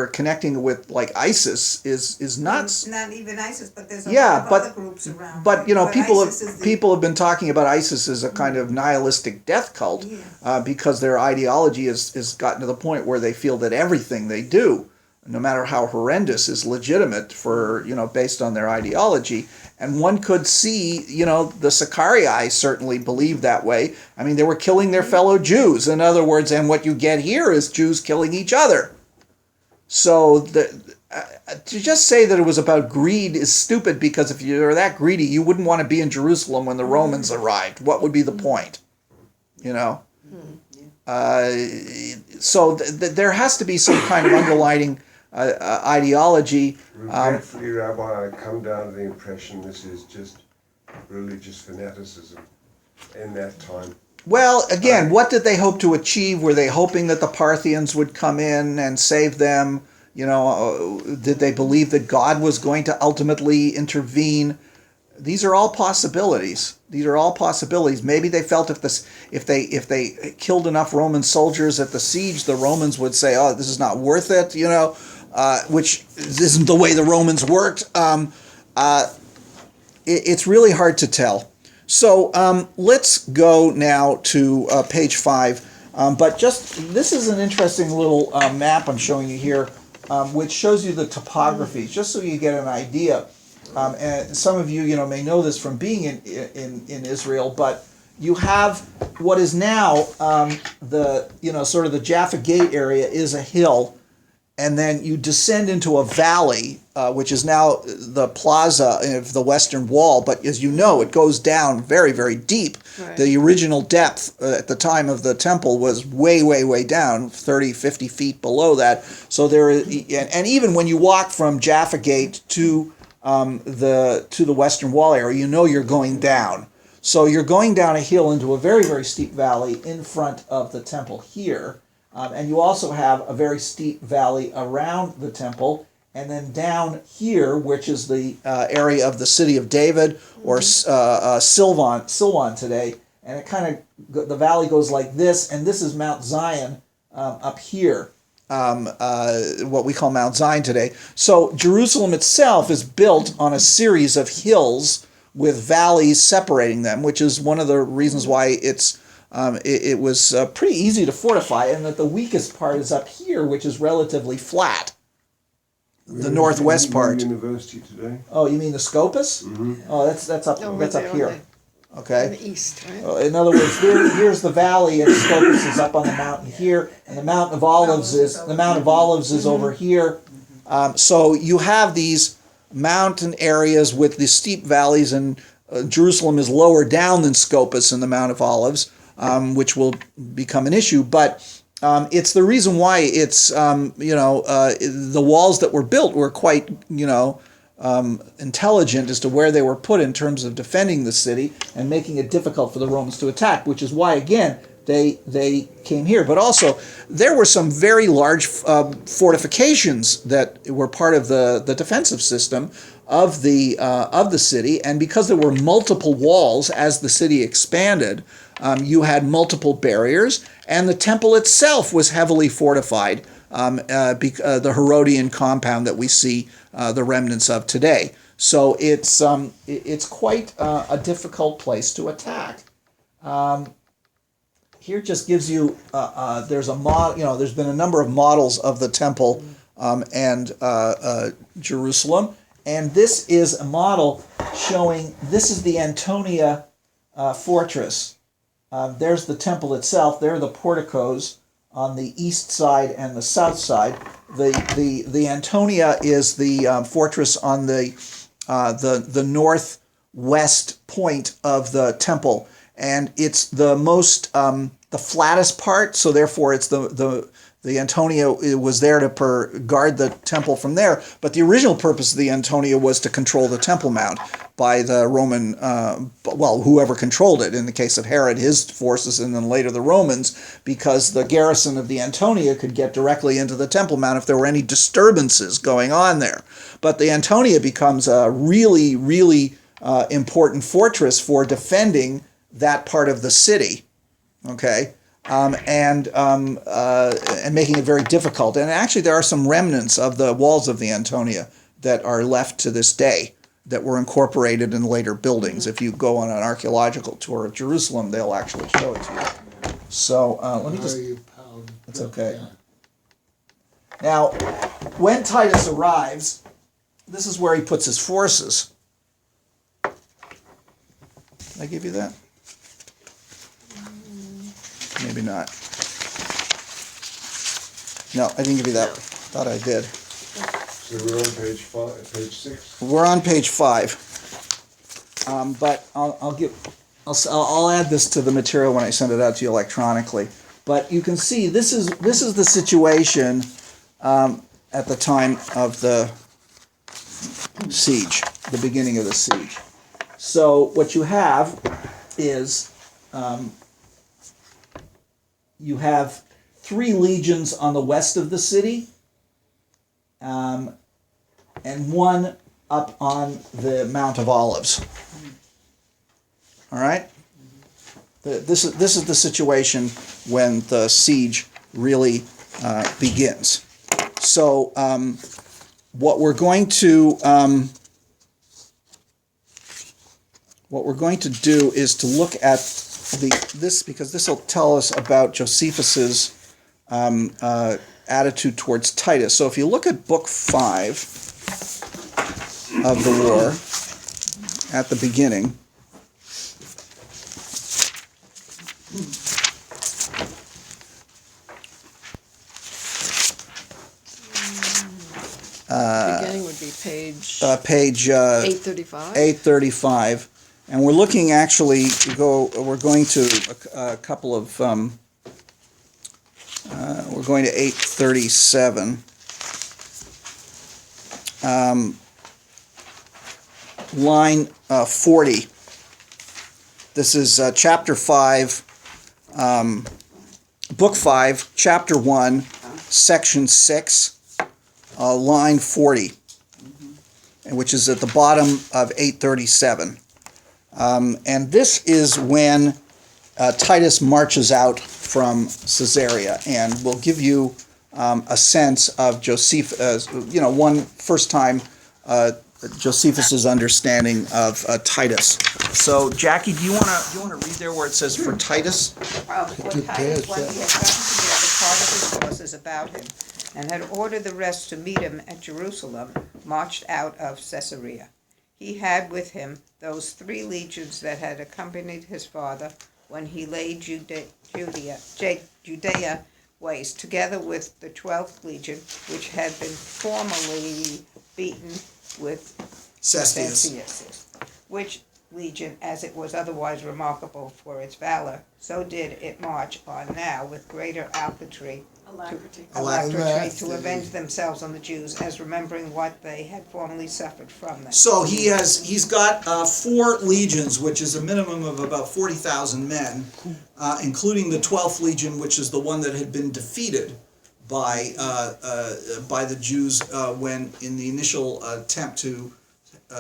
connecting with like ISIS is nuts. Not even ISIS, but there's a Yeah, lot of but other groups around. but people ISIS is people have been talking about ISIS as a kind of nihilistic death cult, because their ideology has gotten to the point where they feel that everything they do, no matter how horrendous, is legitimate for based on their ideology. And one could see, the Sicarii certainly believed that way. I mean, they were killing their fellow Jews. In other words, and what you get here is Jews killing each other. So to just say that it was about greed is stupid, because if you're that greedy, you wouldn't want to be in Jerusalem when the Romans arrived. What would be the point? So there has to be some kind of underlying ideology. regretfully, Rabbi, I come down to the impression this is just religious fanaticism in that time. Well, again, what did they hope to achieve? Were they hoping that the Parthians would come in and save them? Did they believe that God was going to ultimately intervene? These are all possibilities. Maybe they felt if they killed enough Roman soldiers at the siege, the Romans would say, "Oh, this is not worth it," which isn't the way the Romans worked. It's really hard to tell. So let's go now to page 5. But this is an interesting little map I'm showing you here, which shows you the topography, just so you get an idea. And some of you, may know this from being in Israel, but you have what is now sort of the Jaffa Gate area is a hill, and then you descend into a valley, which is now the plaza of the Western Wall. But as you know, it goes down very, very deep. Right. The original depth at the time of the temple was way, way, way down, 30, 50 feet below that. So there is, and even when you walk from Jaffa Gate to the Western Wall area, you're going down. So you're going down a hill into a very, very steep valley in front of the temple here. And you also have a very steep valley around the temple, and then down here, which is the area of the city of David, or Silvan today, and it kind of, the valley goes like this, and this is Mount Zion up here, what we call Mount Zion today. So Jerusalem itself is built on a series of hills with valleys separating them, which is one of the reasons why it was pretty easy to fortify, and that the weakest part is up here, which is relatively flat. The northwest part. University today. Oh, you mean the Scopus? Mm-hmm. Oh, that's up here. Okay. In the east, right? In other words, here's the valley, and Scopus is up on the mountain here, and the Mount of Olives is over here. So you have these mountain areas with the steep valleys, and Jerusalem is lower down than Scopus in the Mount of Olives, which will become an issue. But it's the reason why it's, the walls that were built were quite, intelligent as to where they were put in terms of defending the city and making it difficult for the Romans to attack, which is why, again, they came here. But also, there were some very large fortifications that were part of the defensive system of the city, and because there were multiple walls as the city expanded, you had multiple barriers, and the temple itself was heavily fortified, the Herodian compound that we see the remnants of today. So it's quite a difficult place to attack. Here just gives you there's a model. There's been a number of models of the temple and Jerusalem, and this is a model showing this is the Antonia fortress. There's the temple itself. There are the porticos on the east side and the south side. The Antonia is the fortress on the northwest point of the temple, and it's the most the flattest part. So therefore, it's the Antonia was there to guard the temple from there. But the original purpose of the Antonia was to control the Temple Mount by the Roman, whoever controlled it. In the case of Herod, his forces, and then later the Romans, because the garrison of the Antonia could get directly into the Temple Mount if there were any disturbances going on there. But the Antonia becomes a really, really important fortress for defending that part of the city. Okay. And making it very difficult. And actually, there are some remnants of the walls of the Antonia that are left to this day that were incorporated in later buildings. If you go on an archaeological tour of Jerusalem, they'll actually show it to you. So let me just... It's okay. Now, when Titus arrives, this is where he puts his forces. Did I give you that? Maybe not. No, I didn't give you that. Thought I did. So we're on page 6. We're on page 5. But I'll add this to the material when I send it out to you electronically. But you can see this is the situation at the time of the siege, the beginning of the siege. So what you have is you have 3 legions on the west of the city, and 1 up on the Mount of Olives. All right? This is the situation when the siege really begins. So what we're going to do is to look at this, because this will tell us about Josephus's attitude towards Titus. So if you look at Book 5 of the war, at the beginning, Beginning would be page 835. 835. And we're looking actually we're going to a couple of, we're going to 837. Line 40. This is chapter 5, book 5, chapter 1, section 6, line 40, which is at the bottom of 837. And this is when Titus marches out from Caesarea, and will give you a sense of Josephus, first time Josephus's understanding of Titus. So, Jackie, do you want to read there where it says for Titus? For Titus, when he had gotten together part of his forces about him, and had ordered the rest to meet him at Jerusalem, marched out of Caesarea. He had with him those 3 legions that had accompanied his father when he laid Judea ways, together with the 12th Legion, which had been formerly beaten with Cestius. which legion, as it was otherwise remarkable for its valor, so did it march on now with greater alacrity to avenge themselves on the Jews, as remembering what they had formerly suffered from them. So he's got 4 legions, which is a minimum of about 40,000 men, including the 12th Legion, which is the one that had been defeated by the Jews when, in the initial attempt to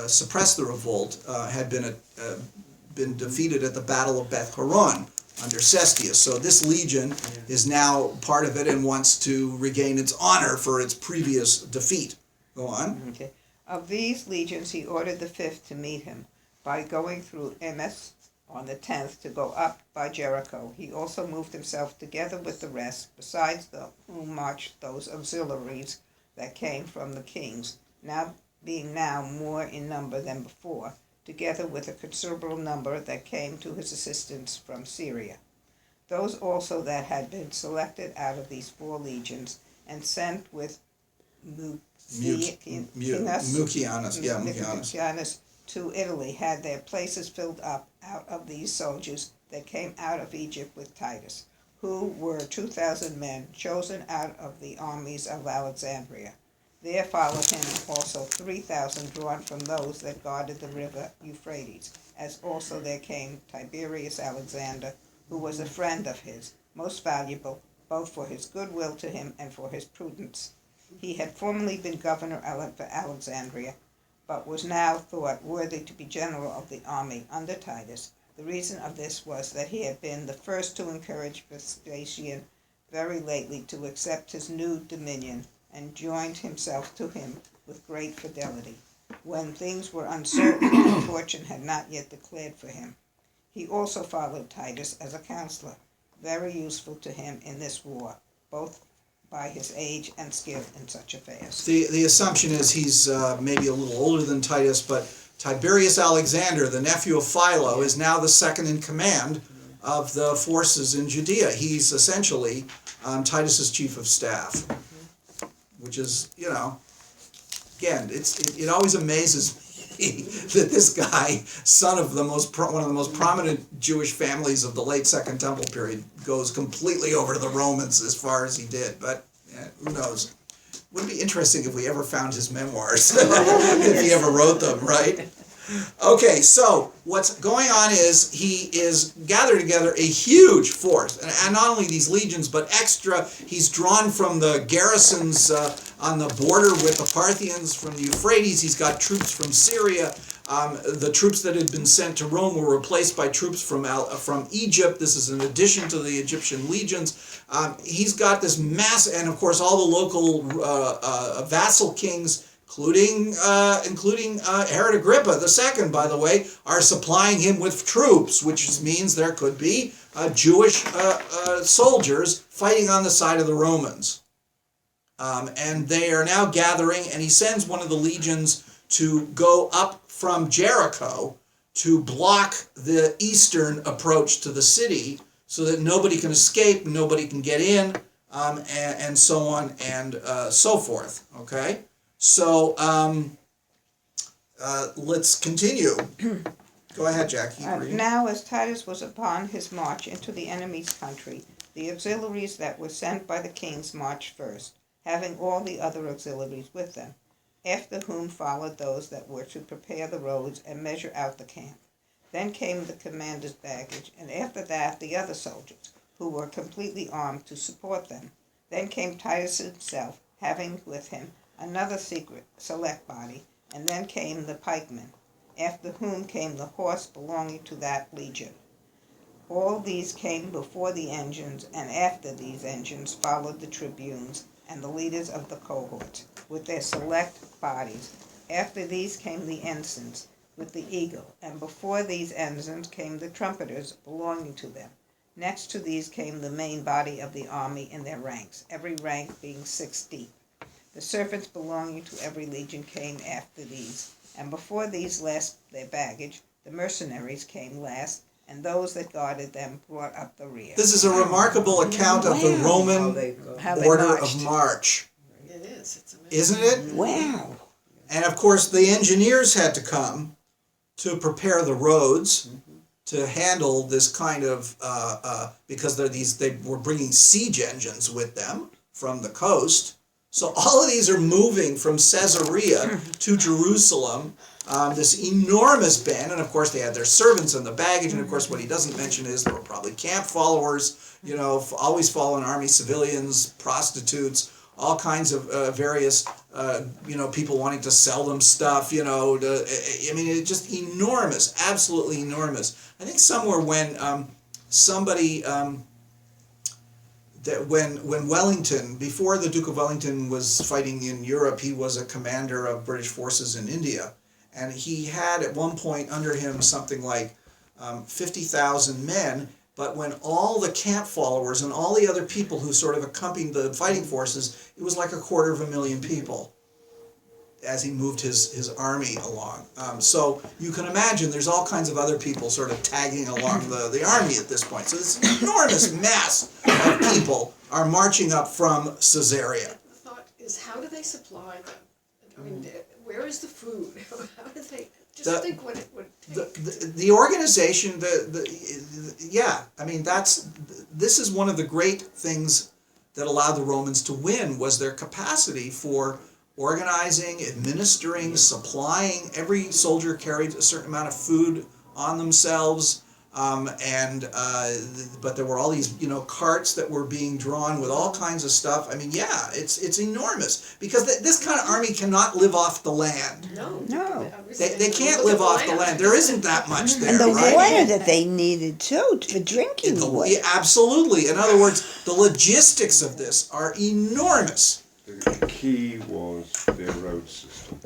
suppress the revolt, had been defeated at the Battle of Beth Horon under Cestius. So this legion is now part of it and wants to regain its honor for its previous defeat. Go on. Okay. Of these legions he ordered the 5th to meet him by going through Emes on the 10th to go up by Jericho. He also moved himself together with the rest, besides whom marched those auxiliaries that came from the kings, being now more in number than before, together with a considerable number that came to his assistance from Syria. Those also that had been selected out of these 4 legions and sent with Mucianus to Italy had their places filled up out of these soldiers that came out of Egypt with Titus, who were 2,000 men chosen out of the armies of Alexandria. There followed him also 3,000 drawn from those that guarded the river Euphrates, as also there came Tiberius Alexander, who was a friend of his, most valuable, both for his goodwill to him and for his prudence. He had formerly been governor of Alexandria, but was now thought worthy to be general of the army under Titus. The reason of this was that he had been the first to encourage Vespasian very lately to accept his new dominion, and joined himself to him with great fidelity, when things were uncertain and fortune had not yet declared for him. He also followed Titus as a counselor, very useful to him in this war, both by his age and skill in such affairs. The assumption is he's maybe a little older than Titus, but Tiberius Alexander, the nephew of Philo, is now the second in command of the forces in Judea. He's essentially Titus's chief of staff. Which is, again, it always amazes me that this guy, son of one of the most prominent Jewish families of the late Second Temple period, goes completely over to the Romans as far as he did. But who knows? Wouldn't it be interesting if we ever found his memoirs, if he ever wrote them, right? Okay, so what's going on is he is gathering together a huge force, and not only these legions, but extra. He's drawn from the garrisons on the border with the Parthians from the Euphrates. He's got troops from Syria. The troops that had been sent to Rome were replaced by troops from Egypt. This is in addition to the Egyptian legions. He's got this mass, and of course all the local vassal kings, including Herod Agrippa II, by the way, are supplying him with troops, which means there could be Jewish soldiers fighting on the side of the Romans. And they are now gathering, and he sends one of the legions to go up from Jericho to block the eastern approach to the city so that nobody can escape, nobody can get in, and so on and so forth. Okay? So let's continue. Go ahead, Jack. Now, as Titus was upon his march into the enemy's country, the auxiliaries that were sent by the kings marched first, having all the other auxiliaries with them, after whom followed those that were to prepare the roads and measure out the camp. Then came the commander's baggage, and after that the other soldiers, who were completely armed to support them. Then came Titus himself, having with him another select body, and then came the pikemen, after whom came the horse belonging to that legion. All these came before the engines, and after these engines followed the tribunes and the leaders of the cohorts, with their select bodies. After these came the ensigns, with the eagle, and before these ensigns came the trumpeters belonging to them. Next to these came the main body of the army in their ranks, every rank being 6 deep. The servants belonging to every legion came after these, and before these last their baggage, the mercenaries came last, and those that guarded them brought up the rear. This is a remarkable account of the Roman How they order marched. of march, It is, it's amazing. isn't it? Wow. And of course, the engineers had to come to prepare the roads to handle this kind of because they were bringing siege engines with them from the coast. So all of these are moving from Caesarea to Jerusalem. This enormous band, and of course they had their servants and the baggage, and of course what he doesn't mention is there were probably camp followers, always following army civilians, prostitutes, all kinds of various, people wanting to sell them stuff, it's just enormous, absolutely enormous. I think somewhere when when Wellington, before the Duke of Wellington was fighting in Europe, he was a commander of British forces in India. And he had at one point under him something like 50,000 men. But when all the camp followers and all the other people who sort of accompanied the fighting forces, it was like 250,000 people as he moved his army along. So you can imagine there's all kinds of other people sort of tagging along the army at this point. So this enormous mass of people are marching up from Caesarea. The thought is, how do they supply them? I mean, where is the food? How do they, think what it would take. The organization, this is one of the great things that allowed the Romans to win, was their capacity for organizing, administering, supplying. Every soldier carried a certain amount of food on themselves, but there were all these carts that were being drawn with all kinds of stuff. I mean, it's enormous, because this kind of army cannot live off the land. No. They can't live off the land. There isn't that much there, And the right? water that they needed too for drinking water. Yeah, absolutely. In other words, the logistics of this are enormous. The key was their road system,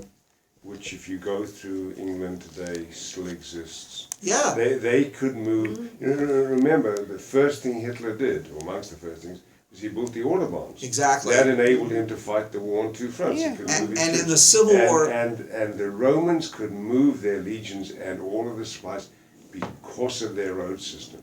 which if you go through England today still exists. Yeah. They could move. Remember, the first thing Hitler did, or amongst the first things, was he built the Autobahns. Exactly. That enabled him to fight the war on two fronts. Yeah. He could And move his in the troops. Civil War- And the Romans could move their legions and all of the supplies because of their road system.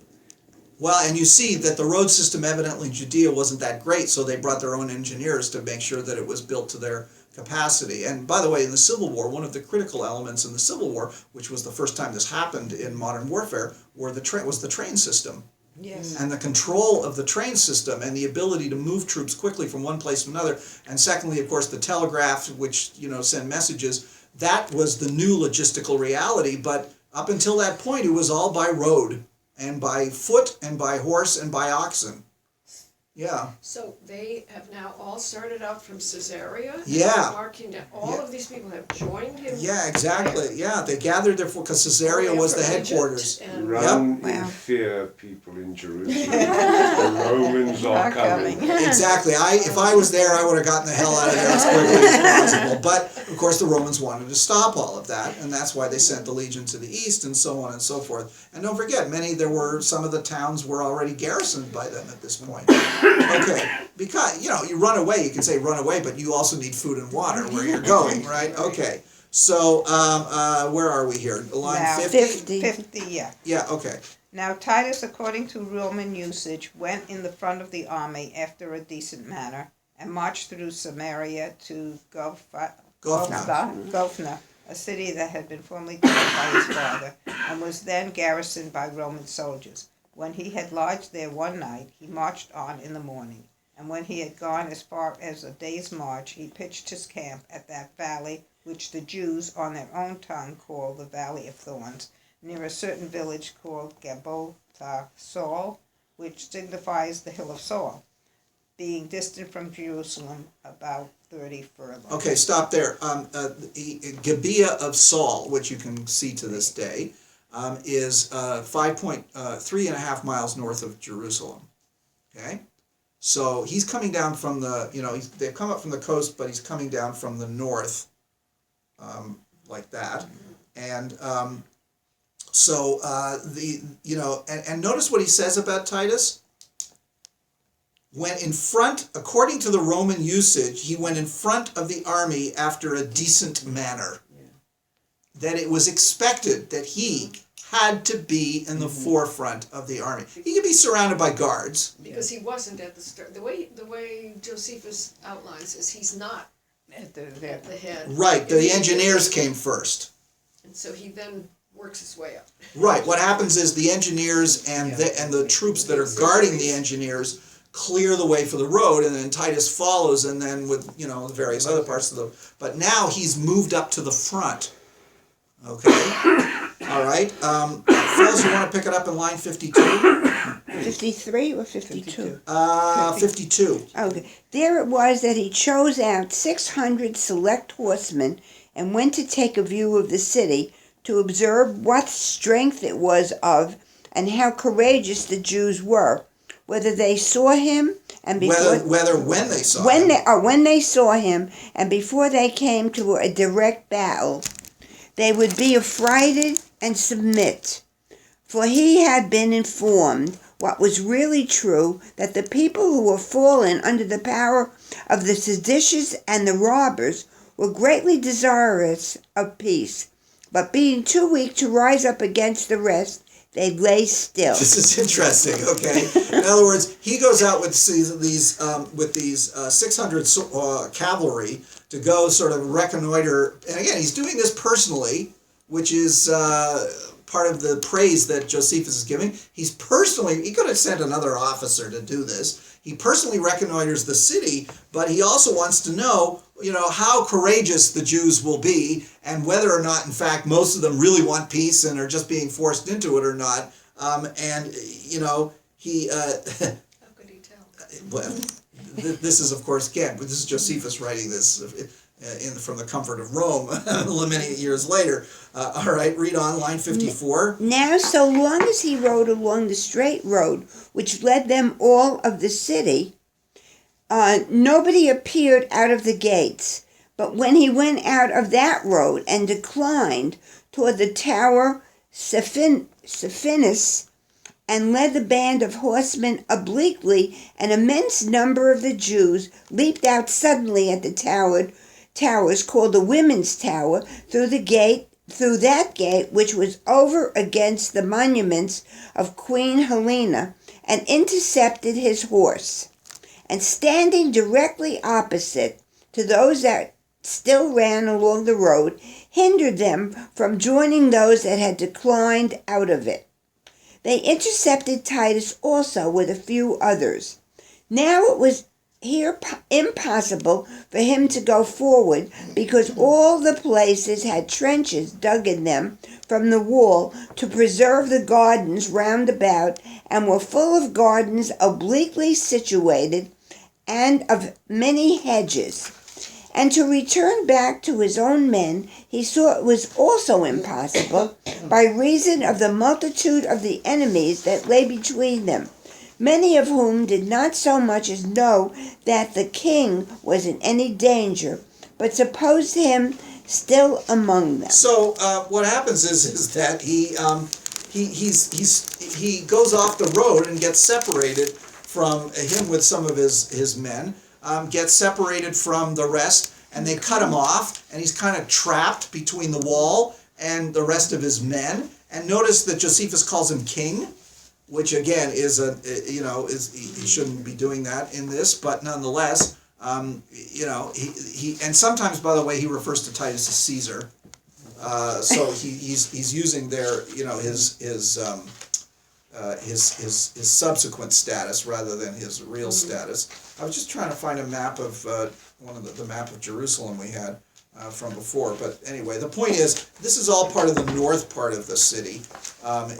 Well, and you see that the road system evidently in Judea wasn't that great, so they brought their own engineers to make sure that it was built to their capacity. And by the way, in the Civil War, one of the critical elements in the Civil War, which was the first time this happened in modern warfare, was the train system. Yes. And the control of the train system and the ability to move troops quickly from one place to another. And secondly, of course, the telegraph, which send messages. That was the new logistical reality. But up until that point, it was all by road and by foot and by horse and by oxen. Yeah. So they have now all started out from Caesarea? Yeah. Marking down, all Yeah. of these people have joined him? Yeah, exactly. Yeah, they gathered there because Caesarea was the headquarters. And Run Wow. in fear, people in Jerusalem. The Romans are coming. Exactly. If I was there, I would have gotten the hell out of there as quickly as possible. But of course, the Romans wanted to stop all of that, and that's why they sent the legion to the east, and so on and so forth. And don't forget, some of the towns were already garrisoned by them at this point. Okay, because you run away. You can say run away, but you also need food and water where you're going, right? Okay. So where are we here? Line Now, 50? 50, yeah. Yeah. Okay. Now Titus, according to Roman usage, went in the front of the army after a decent manner, and marched through Samaria to Gophna, a city that had been formerly taken by his father, and was then garrisoned by Roman soldiers. When he had lodged there one night, he marched on in the morning, and when he had gone as far as a day's march, he pitched his camp at that valley which the Jews on their own tongue call the Valley of Thorns, near a certain village called Gabotha Saul, which signifies the hill of Saul, being distant from Jerusalem about 30 furlongs. Okay, stop there. Gibeah of Saul, which you can see to this day, is 3.5 miles north of Jerusalem. Okay, so he's coming down from they've come up from the coast, but he's coming down from the north, like that, and and notice what he says about Titus. Went in front, according to the Roman usage, he went in front of the army after a decent manner. That it was expected that he, had to be in the forefront of the army. He could be surrounded by guards. Because he wasn't at the start. The way Josephus outlines is he's not At the at the head. Right, the engineers came first. And so he then works his way up. Right, what happens is the engineers and the troops that are guarding the engineers clear the way for the road, and then Titus follows, and then with, you know, various other parts of the, but now he's moved up to the front. Okay? All right. Phyllis, you want to pick it up in line 52? 53 or 52? 52. Okay. There it was that he chose out 600 select horsemen and went to take a view of the city to observe what strength it was of and how courageous the Jews were, whether they saw him and before When they saw him. when they saw him and before they came to a direct battle, they would be affrighted and submit. For he had been informed, what was really true, that the people who were fallen under the power of the seditious and the robbers were greatly desirous of peace, but being too weak to rise up against the rest, they lay still. This is interesting. Okay. In other words, he goes out with these 600 cavalry to go sort of reconnoiter, and again, he's doing this personally, which is part of the praise that Josephus is giving. He could have sent another officer to do this. He personally reconnoiters the city, but he also wants to know, you know, how courageous the Jews will be, and whether or not, in fact, most of them really want peace and are just being forced into it or not. And you know, he. How could he tell? Well, this is, of course, again, this is Josephus writing this from the comfort of Rome many years later. All right, read on, line 54. Now, so long as he rode along the straight road which led them all of the city, nobody appeared out of the gates. But when he went out of that road and declined toward the tower Sephinus, and led the band of horsemen obliquely, an immense number of the Jews leaped out suddenly at the towers called the Women's Tower, through that gate which was over against the monuments of Queen Helena, and intercepted his horse. And standing directly opposite to those that still ran along the road, hindered them from joining those that had declined out of it. They intercepted Titus also with a few others. Now it was here impossible for him to go forward, because all the places had trenches dug in them from the wall to preserve the gardens round about, and were full of gardens obliquely situated, and of many hedges. And to return back to his own men, he saw it was also impossible, by reason of the multitude of the enemies that lay between them, many of whom did not so much as know that the king was in any danger, but supposed him still among them. So what happens is that he goes off the road and gets separated from him with some of his men. Gets separated from the rest, and they cut him off, and he's kind of trapped between the wall and the rest of his men. And notice that Josephus calls him king, which again is he shouldn't be doing that in this, but nonetheless, he and sometimes, by the way, he refers to Titus as Caesar. So he's using his subsequent status rather than his real status. I was just trying to find a map of the map of Jerusalem we had from before. But anyway, the point is, this is all part of the north part of the city,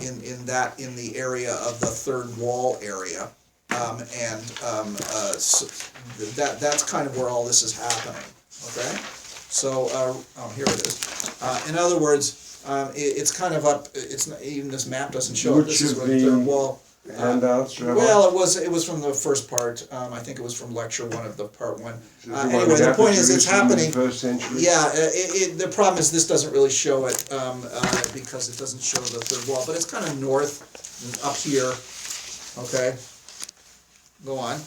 in the area of the third wall area, so that's kind of where all this is happening. Okay, so here it is. In other words, it's kind of up. It's not, even this map doesn't show it. This is where the third wall. Handouts, well, it was from the first part. I think it was from lecture 1 of the part 1. Anyway, the the point is, it's Jerusalem in happening. the 1st century. Yeah, the problem is this doesn't really show it because it doesn't show the third wall, but it's kind of north, up here. Okay, go on.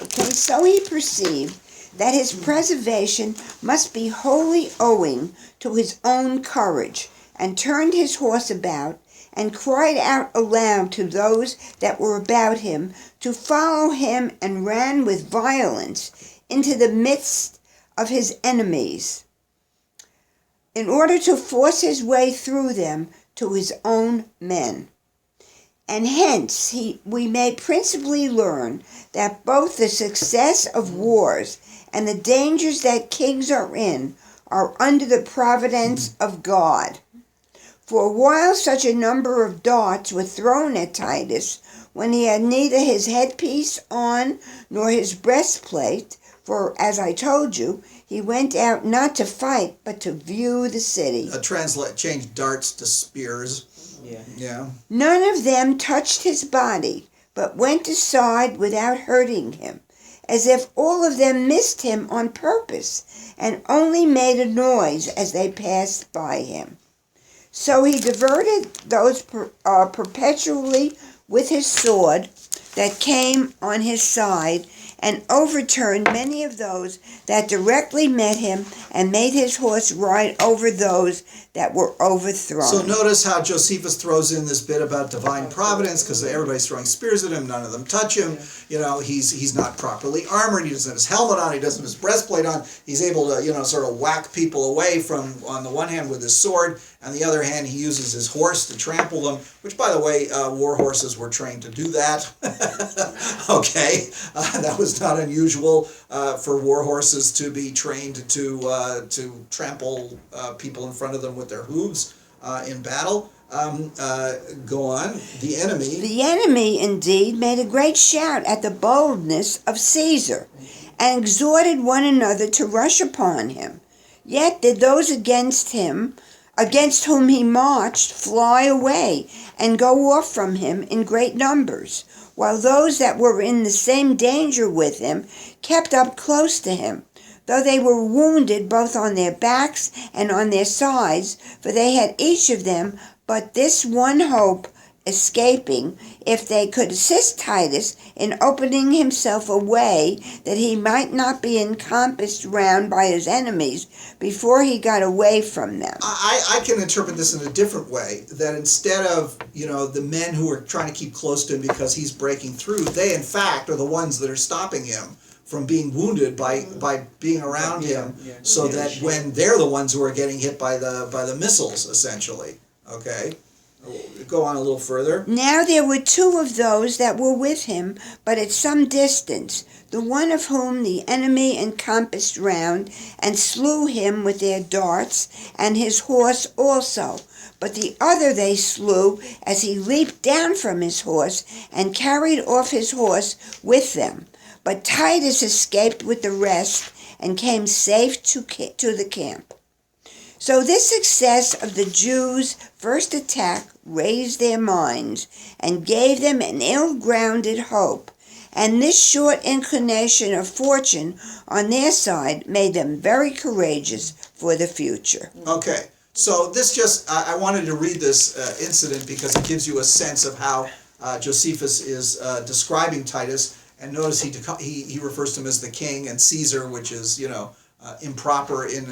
Okay, so he perceived that his preservation must be wholly owing to his own courage, and turned his horse about, and cried out aloud to those that were about him to follow him, and ran with violence into the midst of his enemies, in order to force his way through them to his own men. And hence we may principally learn that both the success of wars and the dangers that kings are in are under the providence of God. For while such a number of darts were thrown at Titus, when he had neither his headpiece on nor his breastplate, for as I told you, he went out not to fight, but to view the city. Change darts to spears. Yeah. None of them touched his body, but went aside without hurting him, as if all of them missed him on purpose, and only made a noise as they passed by him. So he diverted those perpetually with his sword that came on his side, and overturned many of those that directly met him, and made his horse ride over those that were overthrown. So notice how Josephus throws in this bit about divine providence, because everybody's throwing spears at him, none of them touch him. You know, he's not properly armored, he doesn't have his helmet on, he doesn't have his breastplate on. He's able to, sort of whack people away from, on the one hand with his sword, on the other hand he uses his horse to trample them, which by the way, war horses were trained to do that. Okay, that was not unusual for war horses to be trained to trample people in front of them with their hooves in battle. Go on. The enemy. The enemy, indeed, made a great shout at the boldness of Caesar, and exhorted one another to rush upon him. Yet did those against whom he marched, fly away, and go off from him in great numbers, while those that were in the same danger with him kept up close to him, though they were wounded both on their backs and on their sides, for they had each of them but this one hope, escaping, if they could assist Titus in opening himself a way, that he might not be encompassed round by his enemies before he got away from them. I can interpret this in a different way, that instead of, the men who are trying to keep close to him because he's breaking through, they in fact are the ones that are stopping him from being wounded by being around him, so that when they're the ones who are getting hit by the missiles, essentially. Okay? Go on a little further. Now there were two of those that were with him, but at some distance, the one of whom the enemy encompassed round, and slew him with their darts, and his horse also. But the other they slew as he leaped down from his horse, and carried off his horse with them. But Titus escaped with the rest, and came safe to the camp. So this success of the Jews' first attack raised their minds, and gave them an ill-grounded hope, and this short inclination of fortune on their side made them very courageous for the future. Okay, so this I wanted to read this incident because it gives you a sense of how Josephus is describing Titus. And notice he refers to him as the king, and Caesar, which is, improper in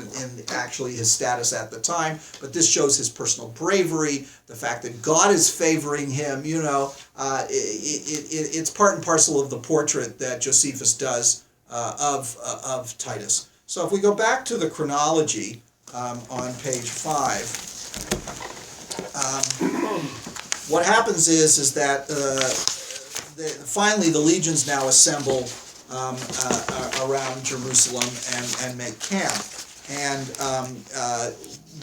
actually his status at the time. But this shows his personal bravery, the fact that God is favoring him. It's part and parcel of the portrait that Josephus does of Titus. So if we go back to the chronology on page 5, what happens is that finally the legions now assemble around Jerusalem and make camp. And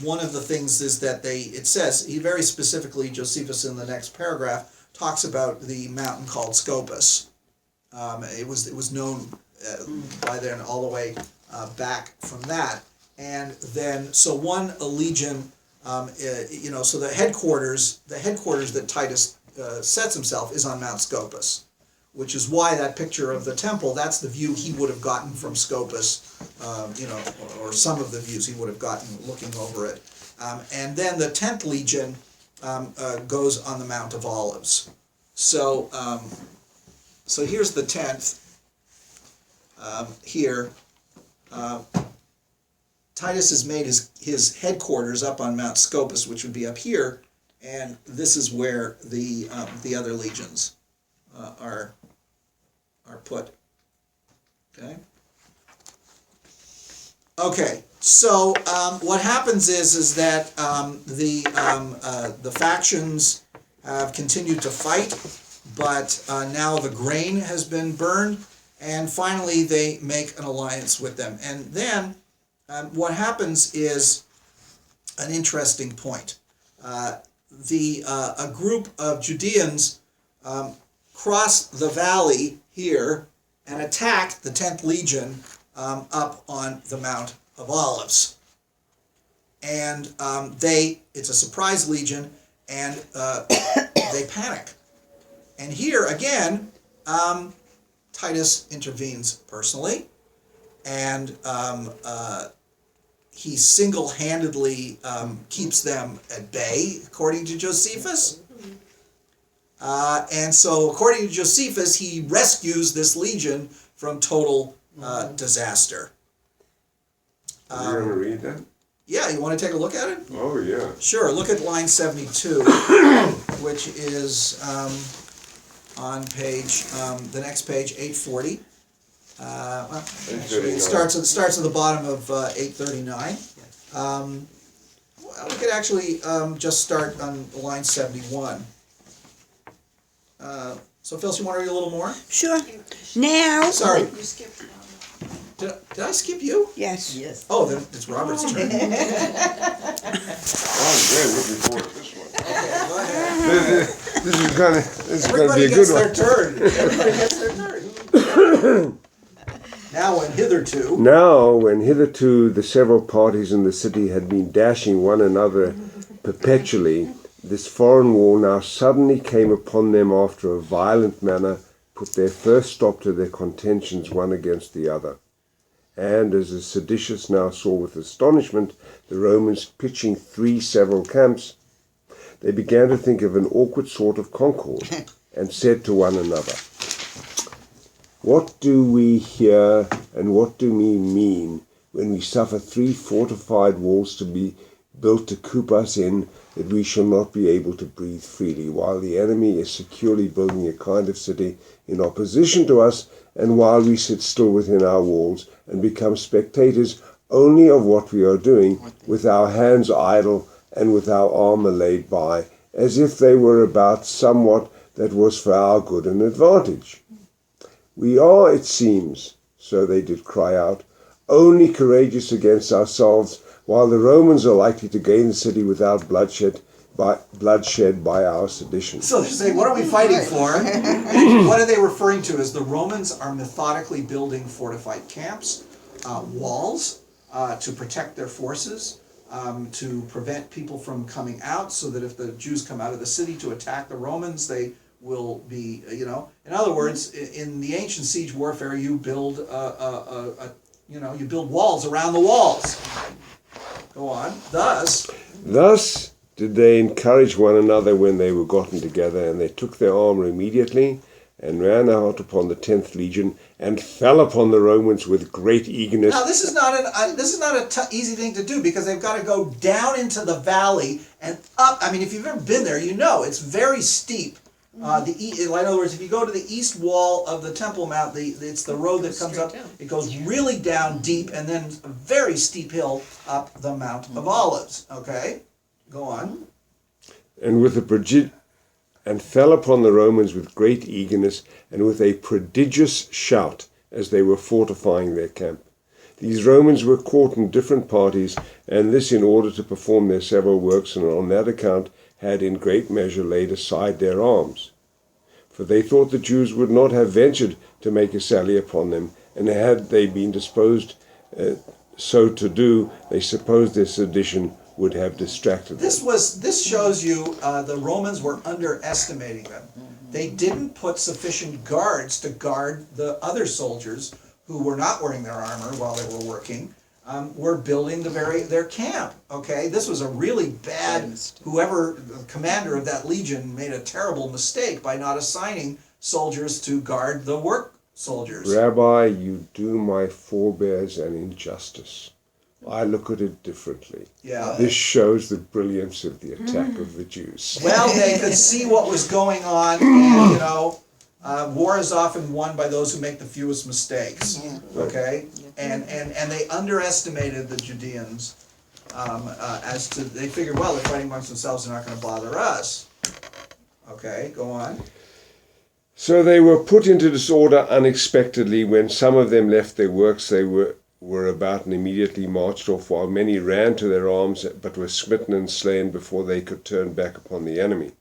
one of the things is that it says, he very specifically, Josephus in the next paragraph, talks about the mountain called Scopus. It was known by then all the way back from that. And then, so one legion, so the headquarters that Titus sets himself is on Mount Scopus, which is why that picture of the temple, that's the view he would have gotten from Scopus, or some of the views he would have gotten looking over it. And then the 10th Legion goes on the Mount of Olives. So, so here's the 10th. Here, Titus has made his headquarters up on Mount Scopus, which would be up here, and this is where the other legions are put. Okay. Okay. So what happens is that the factions have continued to fight, but now the grain has been burned, and finally they make an alliance with them. And then what happens is an interesting point. A group of Judeans cross the valley here and attack the 10th Legion up on the Mount of Olives. And it's a surprise legion, and they panic. And here again, Titus intervenes personally, and he single-handedly keeps them at bay, according to Josephus. And so, according to Josephus, he rescues this legion from total disaster. Are you going to read that? Yeah, you want to take a look at it? Oh, yeah. Sure, look at line 72, which is on page, the next page, 840. Actually, it starts at the bottom of 839. We could actually just start on line 71. So, Phil, you want to read a little more? Sure. Now. Sorry. You skipped one. Did I skip you? Yes. Yes. Oh, then it's Robert's turn. Okay, I'm very looking forward to this one. go ahead. This is going to Everybody be a gets good their one. turn. Everybody gets their turn. Now, when hitherto the several parties in the city had been dashing one another perpetually, this foreign war now suddenly came upon them after a violent manner, put their first stop to their contentions one against the other. And as the seditious now saw with astonishment the Romans pitching 3 several camps, they began to think of an awkward sort of concord, and said to one another, "What do we hear, and what do we mean, when we suffer 3 fortified walls to be built to coop us in, that we shall not be able to breathe freely, while the enemy is securely building a kind of city in opposition to us, and while we sit still within our walls, and become spectators only of what we are doing, with our hands idle, and with our armour laid by, as if they were about somewhat that was for our good and advantage? We are, it seems," so they did cry out, "only courageous against ourselves, while the Romans are likely to gain the city without bloodshed by our sedition." So they're saying, what are we fighting for? What are they referring to is the Romans are methodically building fortified camps, walls, to protect their forces, to prevent people from coming out, so that if the Jews come out of the city to attack the Romans, they will be, in other words, in the ancient siege warfare, you build you build walls around the walls. Go on. Thus did they encourage one another when they were gotten together, and they took their armour immediately, and ran out upon the 10th Legion, and fell upon the Romans with great eagerness. Now this is not an easy thing to do, because they've got to go down into the valley and up. I mean, if you've ever been there, you know it's very steep. In other words, if you go to the east wall of the Temple Mount, it's the road that comes up. It goes really down deep, and then a very steep hill up the Mount of Olives. Okay, go on. And fell upon the Romans with great eagerness, and with a prodigious shout, as they were fortifying their camp. These Romans were caught in different parties, and this in order to perform their several works, and on that account had in great measure laid aside their arms. For they thought the Jews would not have ventured to make a sally upon them, and had they been disposed so to do, they supposed their sedition would have distracted them. This shows you the Romans were underestimating them. They didn't put sufficient guards to guard the other soldiers who were not wearing their armor while they were working. Were building their camp. Okay, this was a really bad. Whoever the commander of that legion made a terrible mistake by not assigning soldiers to guard the work soldiers. "Rabbi, you do my forebears an injustice. I look at it differently. Yeah. This shows the brilliance of the attack of the Jews. Well, they could see what was going on, and war is often won by those who make the fewest mistakes. Okay, and they underestimated the Judeans as to they figured, well, they're fighting amongst themselves, they're not going to bother us. Okay, go on. So they were put into disorder unexpectedly. When some of them left their works, they were about and immediately marched off, while many ran to their arms, but were smitten and slain before they could turn back upon the enemy.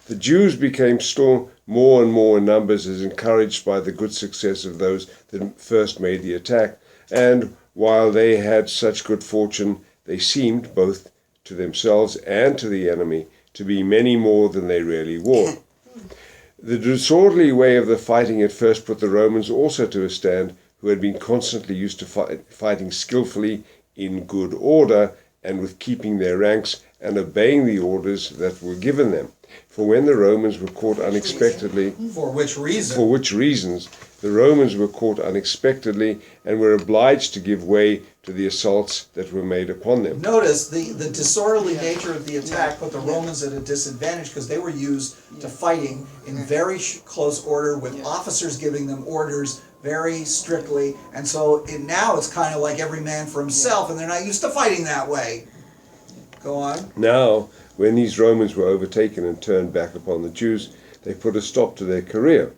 The Jews became still more and more in numbers, as encouraged by the good success of those that first made the attack, and while they had such good fortune, they seemed, both to themselves and to the enemy, to be many more than they really were. The disorderly way of the fighting at first put the Romans also to a stand, who had been constantly used to fighting skillfully in good order and with keeping their ranks and obeying the orders that were given them. For when the Romans were caught unexpectedly, For which reason? for which reasons the Romans were caught unexpectedly and were obliged to give way to the assaults that were made upon them. Notice the disorderly nature of the attack put the Romans at a disadvantage because they were used to fighting in very close order with officers giving them orders very strictly, and so now it's kind of like every man for himself, and they're not used to fighting that way. Go on. Now, when these Romans were overtaken and turned back upon the Jews, they put a stop to their career.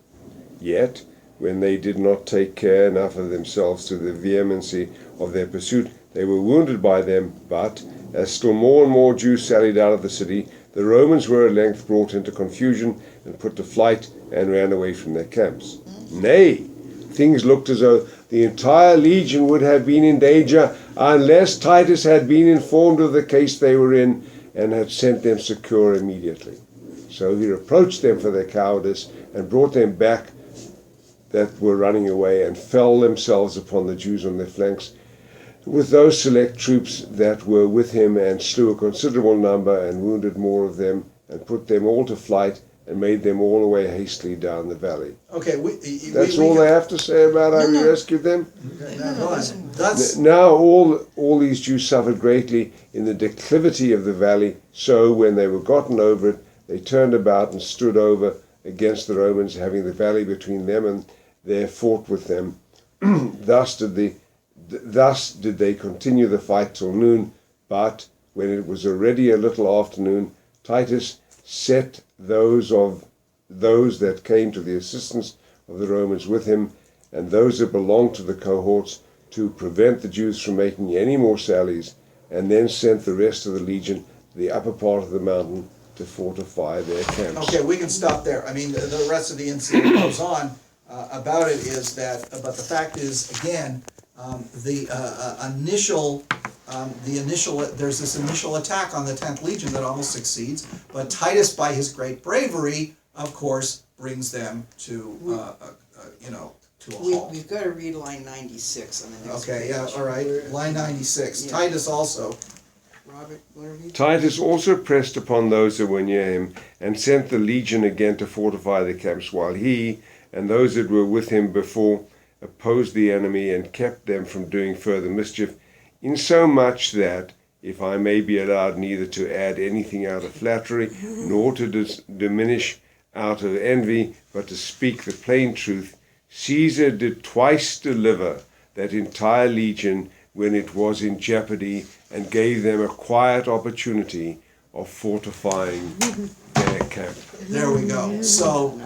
Yet, when they did not take care enough of themselves to the vehemency of their pursuit, they were wounded by them, but, as still more and more Jews sallied out of the city, the Romans were at length brought into confusion and put to flight and ran away from their camps. Nay, things looked as though the entire legion would have been in danger unless Titus had been informed of the case they were in and had sent them succour immediately. So he reproached them for their cowardice and brought them back that were running away, and fell themselves upon the Jews on their flanks with those select troops that were with him, and slew a considerable number and wounded more of them, and put them all to flight, and made them all away hastily down the valley. Okay, That's all I have to say about how we rescued them. That's Now all these Jews suffered greatly in the declivity of the valley, so when they were gotten over it, they turned about and stood over against the Romans, having the valley between them, and there fought with them. Thus did they continue the fight till noon, but when it was already a little afternoon, Titus set those that came to the assistance of the Romans with him, and those that belonged to the cohorts, to prevent the Jews from making any more sallies, and then sent the rest of the legion to the upper part of the mountain to fortify their camps. okay. We can stop there. I mean, the rest of the incident goes on about it is that, but the fact is, again, the initial there's this initial attack on the 10th Legion that almost succeeds, but Titus, by his great bravery, of course, brings them to to a halt. We've got to read line 96 on the next page. Okay, yeah, all right. Line 96. Yeah. Titus also. Robert, what are you? Titus also pressed upon those that were near him, and sent the legion again to fortify the camps, while he and those that were with him before opposed the enemy and kept them from doing further mischief, insomuch that, if I may be allowed neither to add anything out of flattery, nor to diminish out of envy, but to speak the plain truth, Caesar did twice deliver that entire legion when it was in jeopardy, and gave them a quiet opportunity of fortifying their camp. There we go. So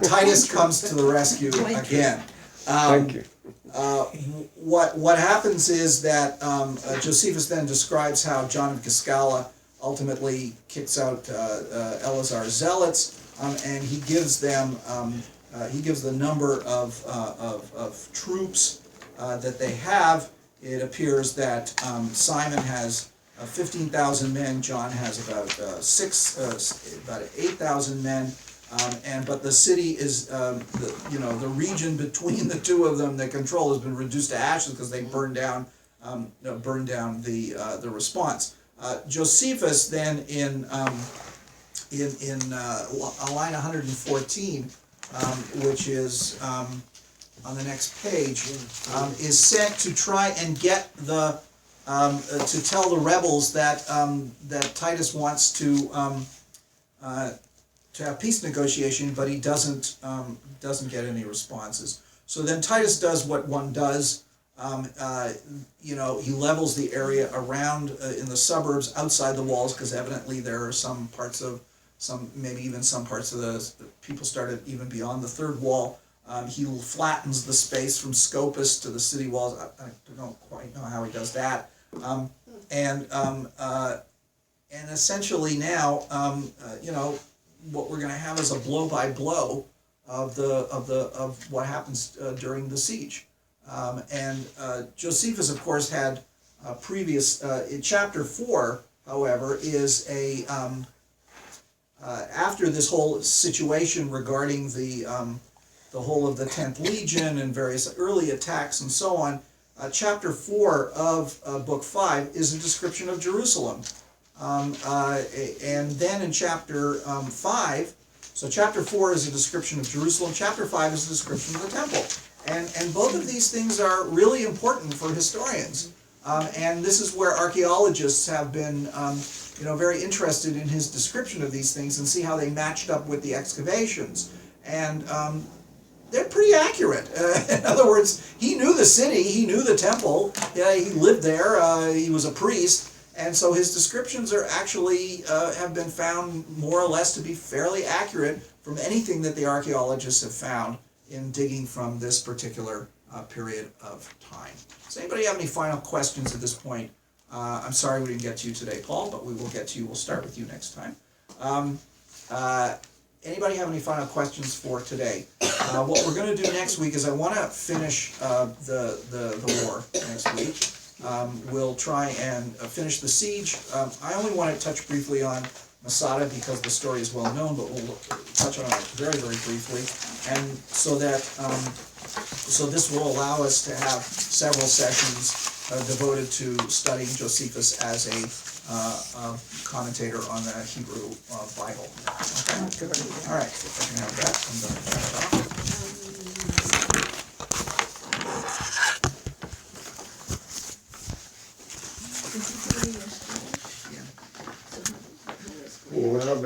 Titus comes to the rescue again. Thank you. What happens is that Josephus then describes how John of Giscala ultimately kicks out Eleazar's zealots, and he gives them he gives the number of troops that they have. It appears that Simon has 15,000 men. John has about 8,000 men. But the city is the region between the two of them, the control has been reduced to ashes because they burned down the response. Josephus then in line 114, which is on the next page, is sent to try and get the to tell the rebels that that Titus wants to have peace negotiation, but he doesn't get any responses. So then Titus does what one does. He levels the area around in the suburbs outside the walls, because evidently there are some parts of the people started even beyond the third wall. He flattens the space from Scopus to the city walls. I don't quite know how he does that. And essentially now, what we're going to have is a blow by blow of what happens during the siege. Josephus, of course, had previous in chapter 4. However, is a after this whole situation regarding the whole of the 10th Legion and various early attacks and so on. Chapter 4 of Book 5 is a description of Jerusalem. And then in chapter 5, so chapter 4 is a description of Jerusalem, chapter 5 is a description of the temple. And both of these things are really important for historians. And this is where archaeologists have been very interested in his description of these things and see how they matched up with the excavations. And they're pretty accurate. In other words, he knew the city, he knew the temple, he lived there, he was a priest, and so his descriptions are actually have been found more or less to be fairly accurate from anything that the archaeologists have found in digging from this particular period of time. Does anybody have any final questions at this point? I'm sorry we didn't get to you today, Paul, but we will get to you. We'll start with you next time. Anybody have any final questions for today? What we're going to do next week is I want to finish the war next week. We'll try and finish the siege. I only want to touch briefly on Masada because the story is well known, but we'll touch on it very, very briefly. And so that so this will allow us to have several sessions devoted to studying Josephus as a commentator on the Hebrew Bible. Okay? All right, if I can have that, I'm going to turn it off. Well, how about